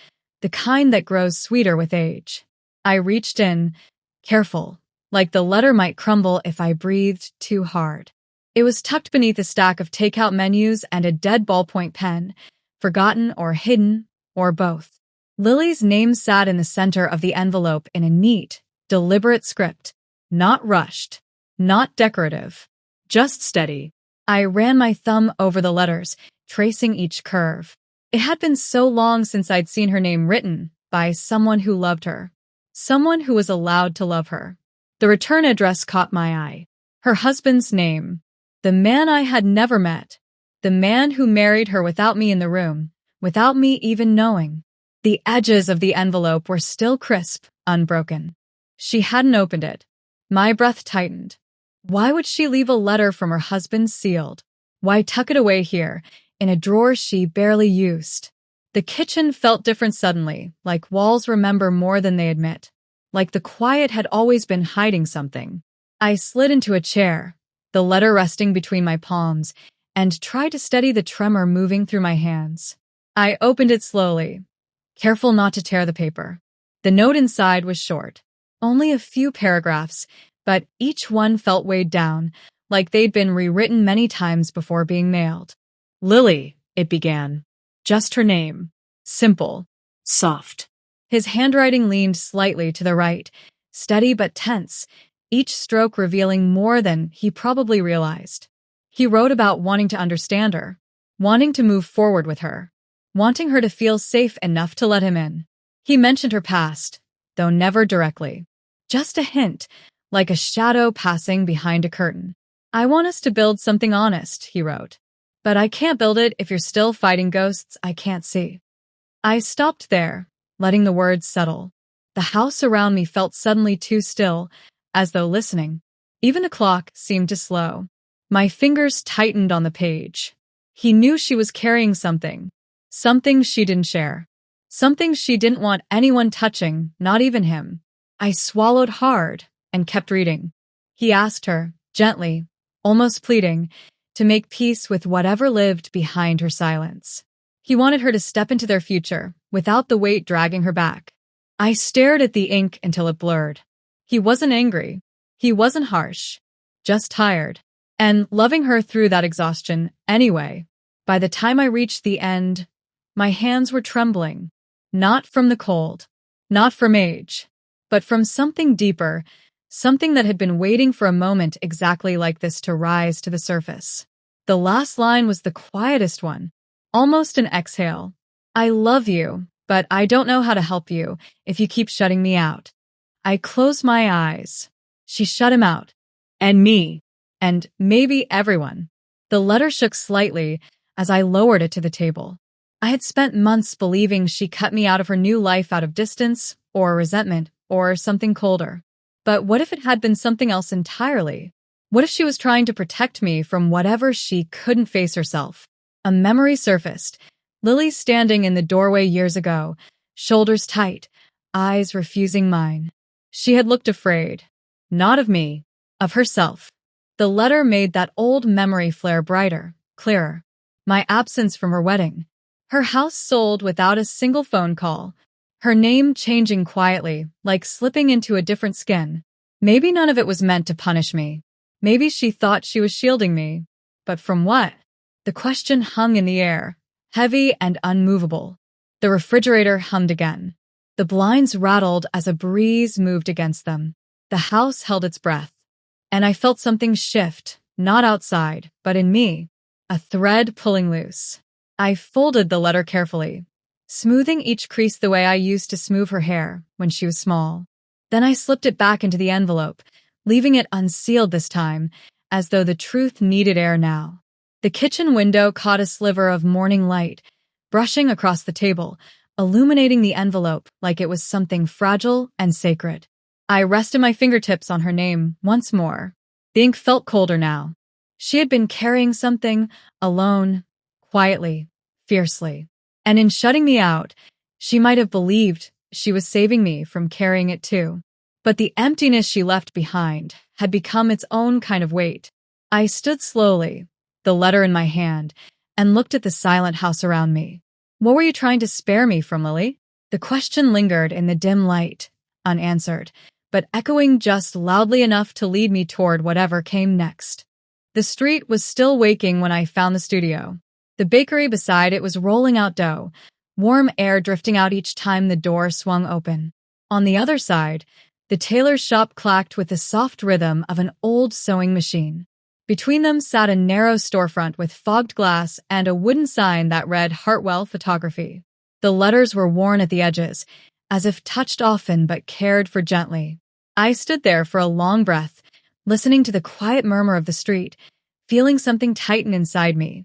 the kind that grows sweeter with age. I reached in, careful, like the letter might crumble if I breathed too hard. It was tucked beneath a stack of takeout menus and a dead ballpoint pen, forgotten or hidden, or both. Lily's name sat in the center of the envelope in a neat, deliberate script. Not rushed, not decorative, just steady. I ran my thumb over the letters, tracing each curve. It had been so long since I'd seen her name written by someone who loved her. Someone who was allowed to love her. The return address caught my eye. Her husband's name. The man I had never met. The man who married her without me in the room, without me even knowing. The edges of the envelope were still crisp, unbroken. She hadn't opened it. My breath tightened. Why would she leave a letter from her husband sealed? Why tuck it away here, in a drawer she barely used? The kitchen felt different suddenly, like walls remember more than they admit. Like the quiet had always been hiding something. I slid into a chair, the letter resting between my palms, and tried to steady the tremor moving through my hands. I opened it slowly, careful not to tear the paper. The note inside was short, only a few paragraphs, but each one felt weighed down, like they'd been rewritten many times before being mailed. Lily, it began. Just her name. Simple. Soft. His handwriting leaned slightly to the right, steady but tense, each stroke revealing more than he probably realized. He wrote about wanting to understand her, wanting to move forward with her, wanting her to feel safe enough to let him in. He mentioned her past, though never directly. Just a hint, like a shadow passing behind a curtain. I want us to build something honest, he wrote. But I can't build it if you're still fighting ghosts I can't see. I stopped there, letting the words settle. The house around me felt suddenly too still, as though listening. Even the clock seemed to slow. My fingers tightened on the page. He knew she was carrying something. Something she didn't share. Something she didn't want anyone touching, not even him. I swallowed hard and kept reading. He asked her, gently, almost pleading, to make peace with whatever lived behind her silence. He wanted her to step into their future, without the weight dragging her back. I stared at the ink until it blurred. He wasn't angry. He wasn't harsh. Just tired. And loving her through that exhaustion anyway. By the time I reached the end, my hands were trembling. Not from the cold. Not from age. But from something deeper. Something that had been waiting for a moment exactly like this to rise to the surface. The last line was the quietest one. Almost an exhale. I love you, but I don't know how to help you if you keep shutting me out. I closed my eyes. She shut him out. And me. And maybe everyone. The letter shook slightly as I lowered it to the table. I had spent months believing she cut me out of her new life out of distance, or resentment, or something colder. But what if it had been something else entirely? What if she was trying to protect me from whatever she couldn't face herself? A memory surfaced. Lily standing in the doorway years ago, shoulders tight, eyes refusing mine. She had looked afraid. Not of me, of herself. The letter made that old memory flare brighter, clearer. My absence from her wedding. Her house sold without a single phone call. Her name changing quietly, like slipping into a different skin. Maybe none of it was meant to punish me. Maybe she thought she was shielding me. But from what? The question hung in the air, heavy and unmovable. The refrigerator hummed again. The blinds rattled as a breeze moved against them. The house held its breath. And I felt something shift, Not outside, but in me. A thread pulling loose. I folded the letter carefully, smoothing each crease the way I used to smooth her hair when she was small. Then I slipped it back into the envelope, leaving it unsealed this time, as though the truth needed air now. The kitchen window caught a sliver of morning light, brushing across the table, illuminating the envelope like it was something fragile and sacred. I rested my fingertips on her name once more. The ink felt colder now. She had been carrying something, alone, quietly, fiercely. And in shutting me out, she might have believed she was saving me from carrying it too. But the emptiness she left behind had become its own kind of weight. I stood slowly, the letter in my hand, and looked at the silent house around me. What were you trying to spare me from, Lily? The question lingered in the dim light, unanswered, but echoing just loudly enough to lead me toward whatever came next. The street was still waking when I found the studio. The bakery beside it was rolling out dough, warm air drifting out each time the door swung open. On the other side, the tailor's shop clacked with the soft rhythm of an old sewing machine. Between them sat a narrow storefront with fogged glass and a wooden sign that read Hartwell Photography. The letters were worn at the edges, as if touched often but cared for gently. I stood there for a long breath, listening to the quiet murmur of the street, feeling something tighten inside me.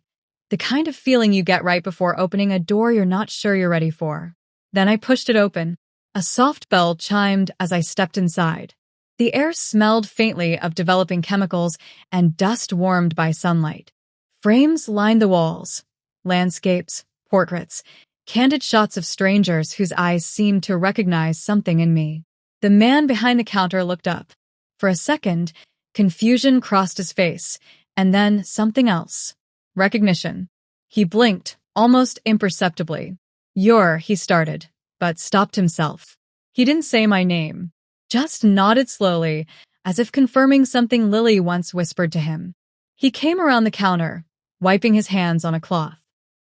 The kind of feeling you get right before opening a door you're not sure you're ready for. Then I pushed it open. A soft bell chimed as I stepped inside. The air smelled faintly of developing chemicals and dust warmed by sunlight. Frames lined the walls. Landscapes, portraits, candid shots of strangers whose eyes seemed to recognize something in me. The man behind the counter looked up. For a second, confusion crossed his face, and then something else. Recognition. He blinked, almost imperceptibly. He started, but stopped himself. He didn't say my name, just nodded slowly, as if confirming something Lily once whispered to him. He came around the counter, wiping his hands on a cloth.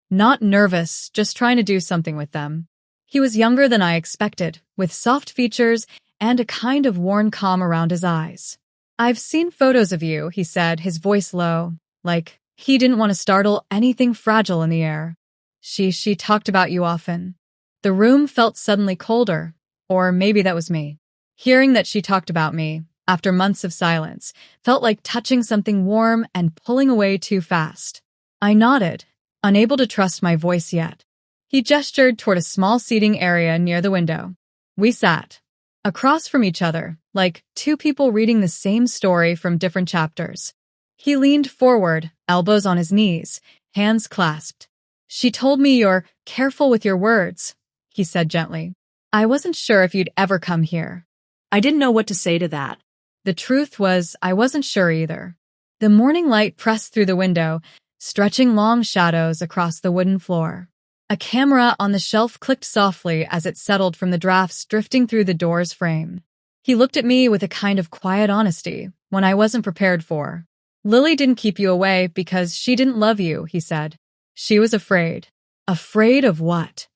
Not nervous, just trying to do something with them. He was younger than I expected, with soft features and a kind of worn calm around his eyes. I've seen photos of you, he said, his voice low, like he didn't want to startle anything fragile in the air. She talked about you often. The room felt suddenly colder, or maybe that was me. Hearing that she talked about me, after months of silence, felt like touching something warm and pulling away too fast. I nodded, unable to trust my voice yet. He gestured toward a small seating area near the window. We sat, across from each other, like two people reading the same story from different chapters. He leaned forward, elbows on his knees, hands clasped. She told me you're careful with your words, he said gently. I wasn't sure if you'd ever come here. I didn't know what to say to that. The truth was, I wasn't sure either. The morning light pressed through the window, stretching long shadows across the wooden floor. A camera on the shelf clicked softly as it settled from the drafts drifting through the door's frame. He looked at me with a kind of quiet honesty, one I wasn't prepared for. Lily didn't keep you away because she didn't love you, he said. She was afraid. Afraid of what?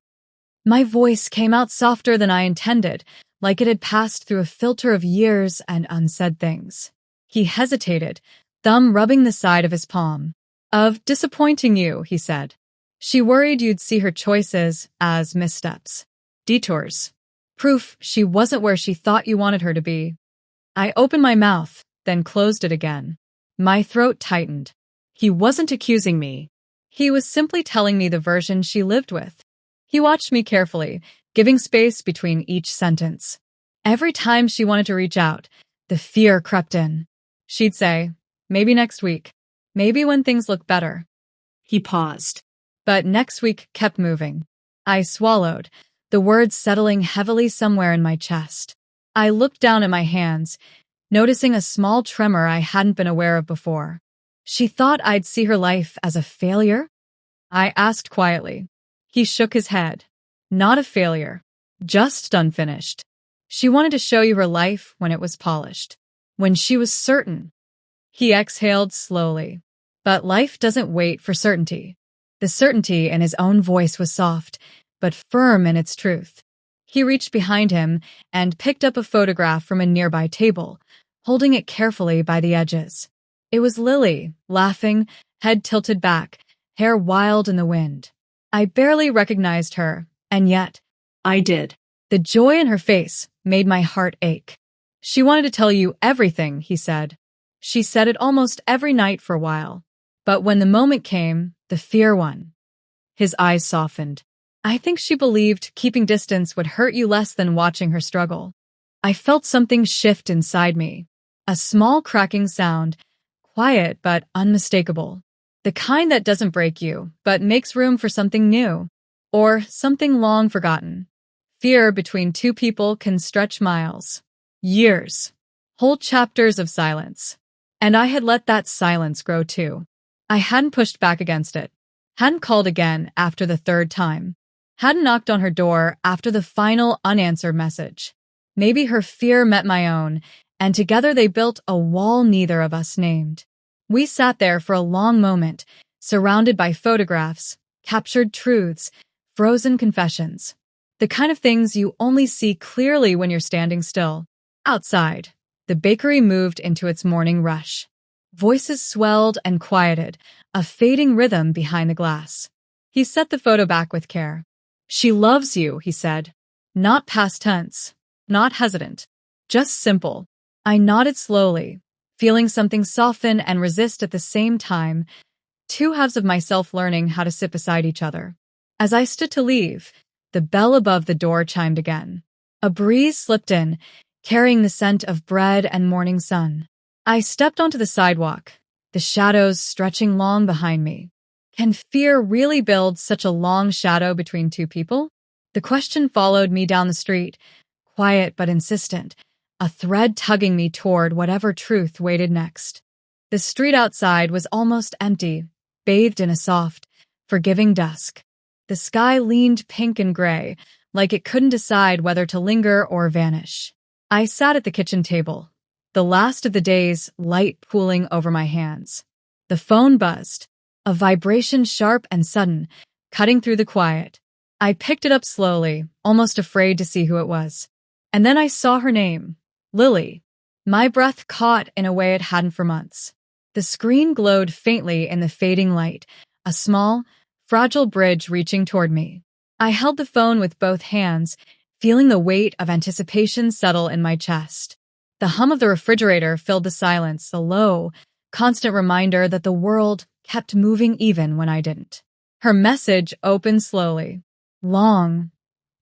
My voice came out softer than I intended, like it had passed through a filter of years and unsaid things. He hesitated, thumb rubbing the side of his palm. Of disappointing you, he said. She worried you'd see her choices as missteps. Detours. Proof she wasn't where she thought you wanted her to be. I opened my mouth, then closed it again. My throat tightened. He wasn't accusing me. He was simply telling me the version she lived with. He watched me carefully, giving space between each sentence. Every time she wanted to reach out, the fear crept in. She'd say, maybe next week. Maybe when things look better. He paused. But next week kept moving. I swallowed, the words settling heavily somewhere in my chest. I looked down at my hands, noticing a small tremor I hadn't been aware of before. She thought I'd see her life as a failure? I asked quietly. He shook his head. Not a failure, just unfinished. She wanted to show you her life when it was polished, when she was certain. He exhaled slowly. But life doesn't wait for certainty. The certainty in his own voice was soft, but firm in its truth. He reached behind him and picked up a photograph from a nearby table, holding it carefully by the edges. It was Lily, laughing, head tilted back, hair wild in the wind. I barely recognized her, and yet, I did. the joy in her face made my heart ache. She wanted to tell you everything, he said. She said it almost every night for a while. But when the moment came, the fear won. His eyes softened. I think she believed keeping distance would hurt you less than watching her struggle. I felt something shift inside me. A small cracking sound, quiet but unmistakable. The kind that doesn't break you, but makes room for something new. Or something long forgotten. Fear between two people can stretch miles. Years. Whole chapters of silence. And I had let that silence grow too. I hadn't pushed back against it. Hadn't called again after the third time. Hadn't knocked on her door after the final unanswered message. Maybe her fear met my own, and together they built a wall neither of us named. We sat there for a long moment, surrounded by photographs, captured truths, frozen confessions. The kind of things you only see clearly when you're standing still. Outside, the bakery moved into its morning rush. Voices swelled and quieted, a fading rhythm behind the glass. He set the photo back with care. She loves you, he said. Not past tense, not hesitant, just simple. I nodded slowly, feeling something soften and resist at the same time, two halves of myself learning how to sit beside each other. As I stood to leave, the bell above the door chimed again. A breeze slipped in, carrying the scent of bread and morning sun. I stepped onto the sidewalk, the shadows stretching long behind me. Can fear really build such a long shadow between two people? The question followed me down the street, quiet but insistent, a thread tugging me toward whatever truth waited next. The street outside was almost empty, bathed in a soft, forgiving dusk. The sky leaned pink and gray, like it couldn't decide whether to linger or vanish. I sat at the kitchen table, the last of the day's light pooling over my hands. The phone buzzed, a vibration sharp and sudden, cutting through the quiet. I picked it up slowly, almost afraid to see who it was. And then I saw her name, Lily. My breath caught in a way it hadn't for months. The screen glowed faintly in the fading light, a small, fragile bridge reaching toward me. I held the phone with both hands, feeling the weight of anticipation settle in my chest. The hum of the refrigerator filled the silence, a low, constant reminder that the world kept moving even when I didn't. Her message opened slowly, long,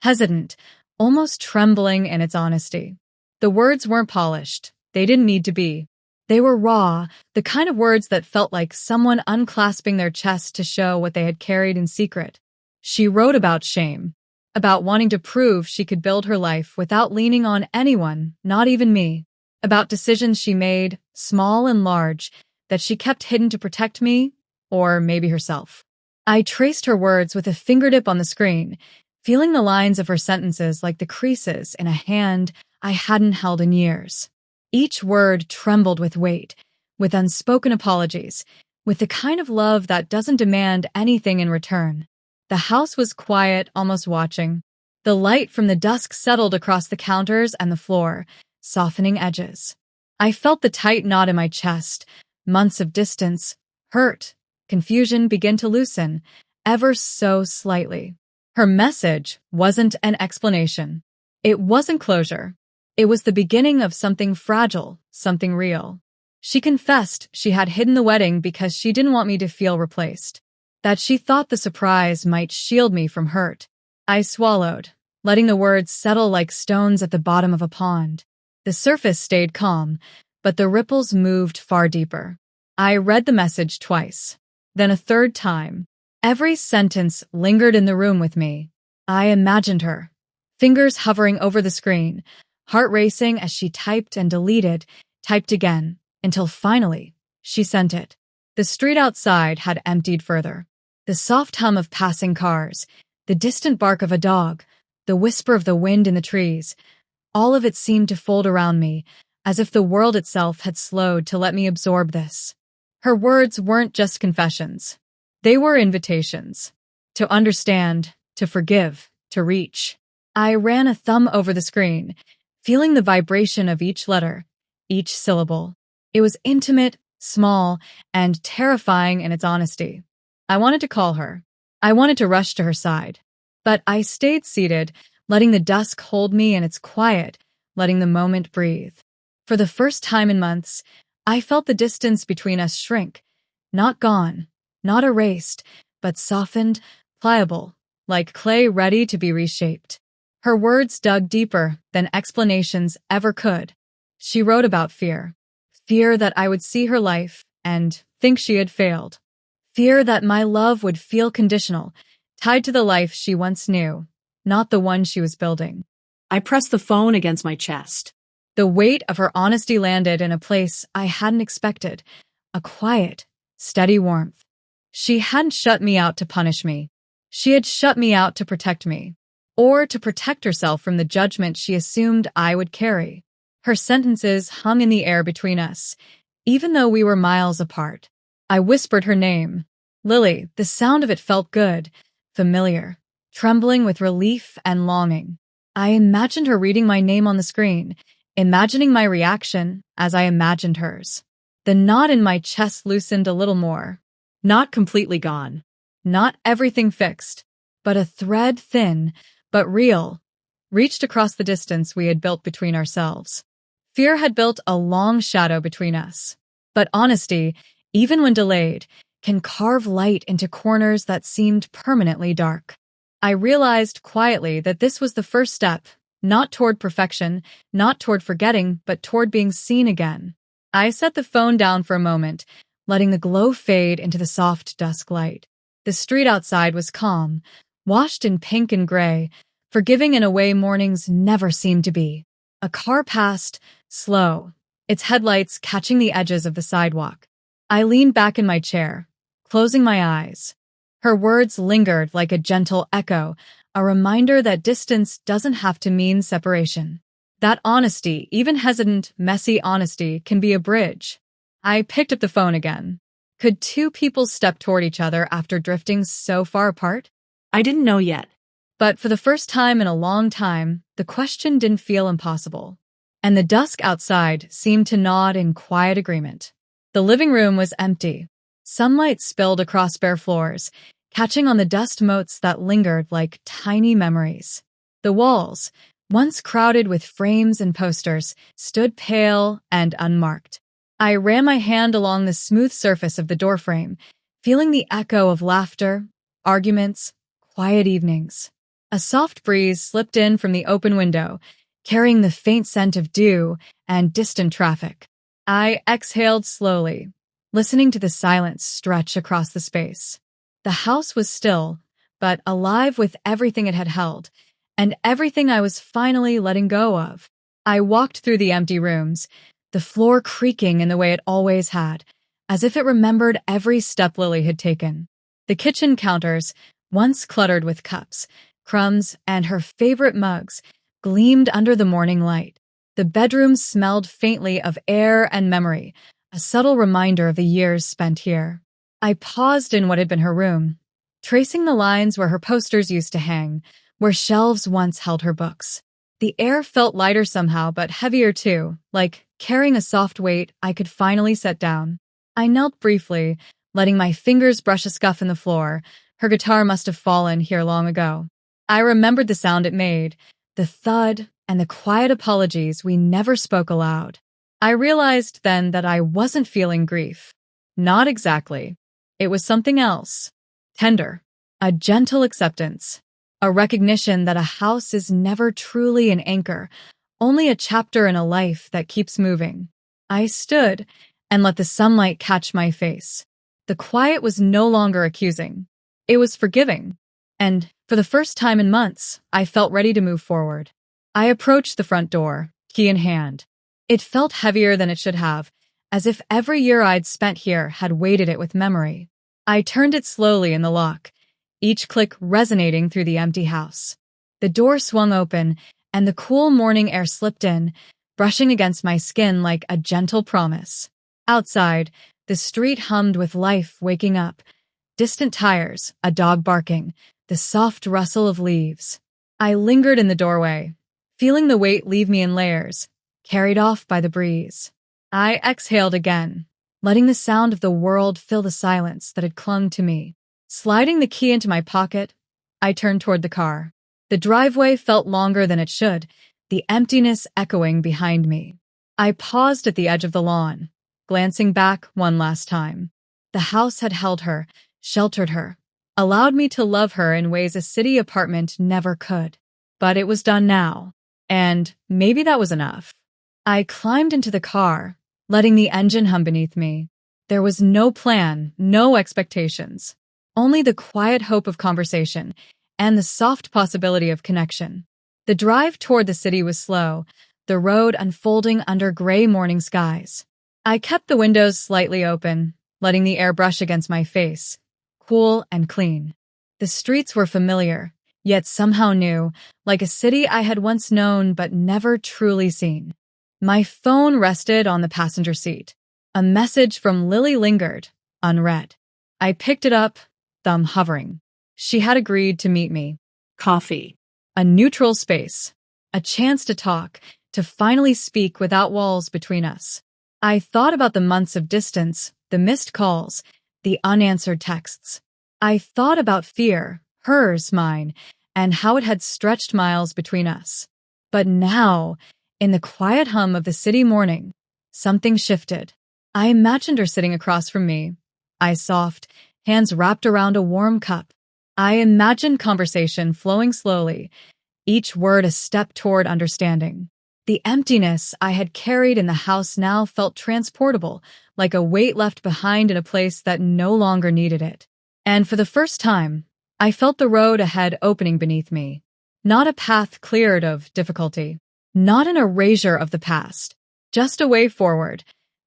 hesitant, almost trembling in its honesty. The words weren't polished. They didn't need to be. They were raw, the kind of words that felt like someone unclasping their chest to show what they had carried in secret. She wrote about shame, about wanting to prove she could build her life without leaning on anyone, not even me, about decisions she made, small and large, that she kept hidden to protect me, or maybe herself. I traced her words with a fingertip on the screen, feeling the lines of her sentences like the creases in a hand I hadn't held in years. Each word trembled with weight, with unspoken apologies, with the kind of love that doesn't demand anything in return. The house was quiet, almost watching. The light from the dusk settled across the counters and the floor, softening edges. I felt the tight knot in my chest, months of distance, hurt, confusion begin to loosen, ever so slightly. Her message wasn't an explanation. It wasn't closure. It was the beginning of something fragile, something real. She confessed she had hidden the wedding because she didn't want me to feel replaced, that she thought the surprise might shield me from hurt. I swallowed, letting the words settle like stones at the bottom of a pond. The surface stayed calm, but the ripples moved far deeper. I read the message twice, then a third time. Every sentence lingered in the room with me. I imagined her, fingers hovering over the screen, heart racing as she typed and deleted, typed again, until finally, she sent it. The street outside had emptied further. The soft hum of passing cars, the distant bark of a dog, the whisper of the wind in the trees, all of it seemed to fold around me, as if the world itself had slowed to let me absorb this. Her words weren't just confessions. They were invitations. To understand, to forgive, to reach. I ran a thumb over the screen, feeling the vibration of each letter, each syllable. It was intimate, small, and terrifying in its honesty. I wanted to call her. I wanted to rush to her side. But I stayed seated, letting the dusk hold me in its quiet, letting the moment breathe. For the first time in months, I felt the distance between us shrink. Not gone, not erased, but softened, pliable, like clay ready to be reshaped. Her words dug deeper than explanations ever could. She wrote about fear. Fear that I would see her life and think she had failed. Fear that my love would feel conditional, tied to the life she once knew, not the one she was building. I pressed the phone against my chest. The weight of her honesty landed in a place I hadn't expected, a quiet, steady warmth. She hadn't shut me out to punish me. She had shut me out to protect me, or to protect herself from the judgment she assumed I would carry. Her sentences hung in the air between us, even though we were miles apart. I whispered her name. Lily. The sound of it felt good, familiar, trembling with relief and longing. I imagined her reading my name on the screen, imagining my reaction as I imagined hers. The knot in my chest loosened a little more. Not completely gone. Not everything fixed, but a thread thin, but real, reached across the distance we had built between ourselves. Fear had built a long shadow between us. But honesty, even when delayed, can carve light into corners that seemed permanently dark. I realized quietly that this was the first step, not toward perfection, not toward forgetting, but toward being seen again. I set the phone down for a moment, letting the glow fade into the soft dusk light. The street outside was calm, washed in pink and gray, forgiving in a way mornings never seemed to be. A car passed, slow, its headlights catching the edges of the sidewalk. I leaned back in my chair, closing my eyes. Her words lingered like a gentle echo, a reminder that distance doesn't have to mean separation. That honesty, even hesitant, messy honesty, can be a bridge. I picked up the phone again. Could two people step toward each other after drifting so far apart? I didn't know yet. But for the first time in a long time, the question didn't feel impossible. And the dusk outside seemed to nod in quiet agreement. The living room was empty. Sunlight spilled across bare floors, catching on the dust motes that lingered like tiny memories. The walls, once crowded with frames and posters, stood pale and unmarked. I ran my hand along the smooth surface of the doorframe, feeling the echo of laughter, arguments, quiet evenings. A soft breeze slipped in from the open window, carrying the faint scent of dew and distant traffic. I exhaled slowly, listening to the silence stretch across the space. The house was still, but alive with everything it had held, and everything I was finally letting go of. I walked through the empty rooms, the floor creaking in the way it always had, as if it remembered every step Lily had taken. The kitchen counters, once cluttered with cups, crumbs, and her favorite mugs, gleamed under the morning light. The bedroom smelled faintly of air and memory, a subtle reminder of the years spent here. I paused in what had been her room, tracing the lines where her posters used to hang, where shelves once held her books. The air felt lighter somehow, but heavier too, like carrying a soft weight I could finally set down. I knelt briefly, letting my fingers brush a scuff in the floor. Her guitar must have fallen here long ago. I remembered the sound it made, the thud and the quiet apologies we never spoke aloud. I realized then that I wasn't feeling grief. Not exactly. It was something else. Tender. A gentle acceptance. A recognition that a house is never truly an anchor, only a chapter in a life that keeps moving. I stood and let the sunlight catch my face. The quiet was no longer accusing. It was forgiving. And for the first time in months, I felt ready to move forward. I approached the front door, key in hand. It felt heavier than it should have, as if every year I'd spent here had weighted it with memory. I turned it slowly in the lock, each click resonating through the empty house. The door swung open, and the cool morning air slipped in, brushing against my skin like a gentle promise. Outside, the street hummed with life waking up. Distant tires, a dog barking, the soft rustle of leaves. I lingered in the doorway, feeling the weight leave me in layers, carried off by the breeze. I exhaled again, letting the sound of the world fill the silence that had clung to me. Sliding the key into my pocket, I turned toward the car. The driveway felt longer than it should, the emptiness echoing behind me. I paused at the edge of the lawn, glancing back one last time. The house had held her, sheltered her, allowed me to love her in ways a city apartment never could. But it was done now, and maybe that was enough. I climbed into the car, letting the engine hum beneath me. There was no plan, no expectations, only the quiet hope of conversation and the soft possibility of connection. The drive toward the city was slow, the road unfolding under gray morning skies. I kept the windows slightly open, letting the air brush against my face, cool and clean. The streets were familiar, yet somehow new, like a city I had once known but never truly seen. My phone rested on the passenger seat. A message from Lily lingered, unread. I picked it up, thumb hovering. She had agreed to meet me. Coffee. A neutral space. A chance to talk, to finally speak without walls between us. I thought about the months of distance, the missed calls, the unanswered texts. I thought about fear, hers, mine, and how it had stretched miles between us. But now, in the quiet hum of the city morning, something shifted. I imagined her sitting across from me, eyes soft, hands wrapped around a warm cup. I imagined conversation flowing slowly, each word a step toward understanding. The emptiness I had carried in the house now felt transportable, like a weight left behind in a place that no longer needed it. And for the first time, I felt the road ahead opening beneath me. Not a path cleared of difficulty, not an erasure of the past, just a way forward,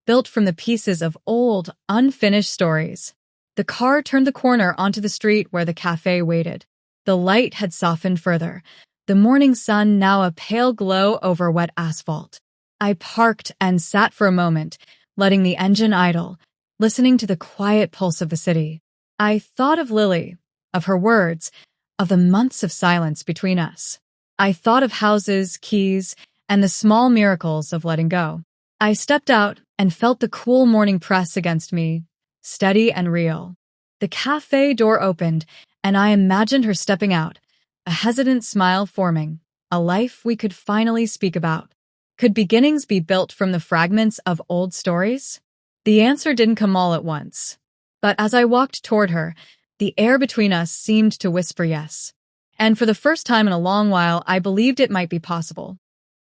built from the pieces of old, unfinished stories. The car turned the corner onto the street where the cafe waited. The light had softened further, the morning sun now a pale glow over wet asphalt. I parked and sat for a moment, letting the engine idle, listening to the quiet pulse of the city. I thought of Lily, of her words, of the months of silence between us. I thought of houses, keys, and the small miracles of letting go. I stepped out and felt the cool morning press against me, steady and real. The cafe door opened, and I imagined her stepping out, a hesitant smile forming, a life we could finally speak about. Could beginnings be built from the fragments of old stories? The answer didn't come all at once. But as I walked toward her, the air between us seemed to whisper yes. And for the first time in a long while, I believed it might be possible.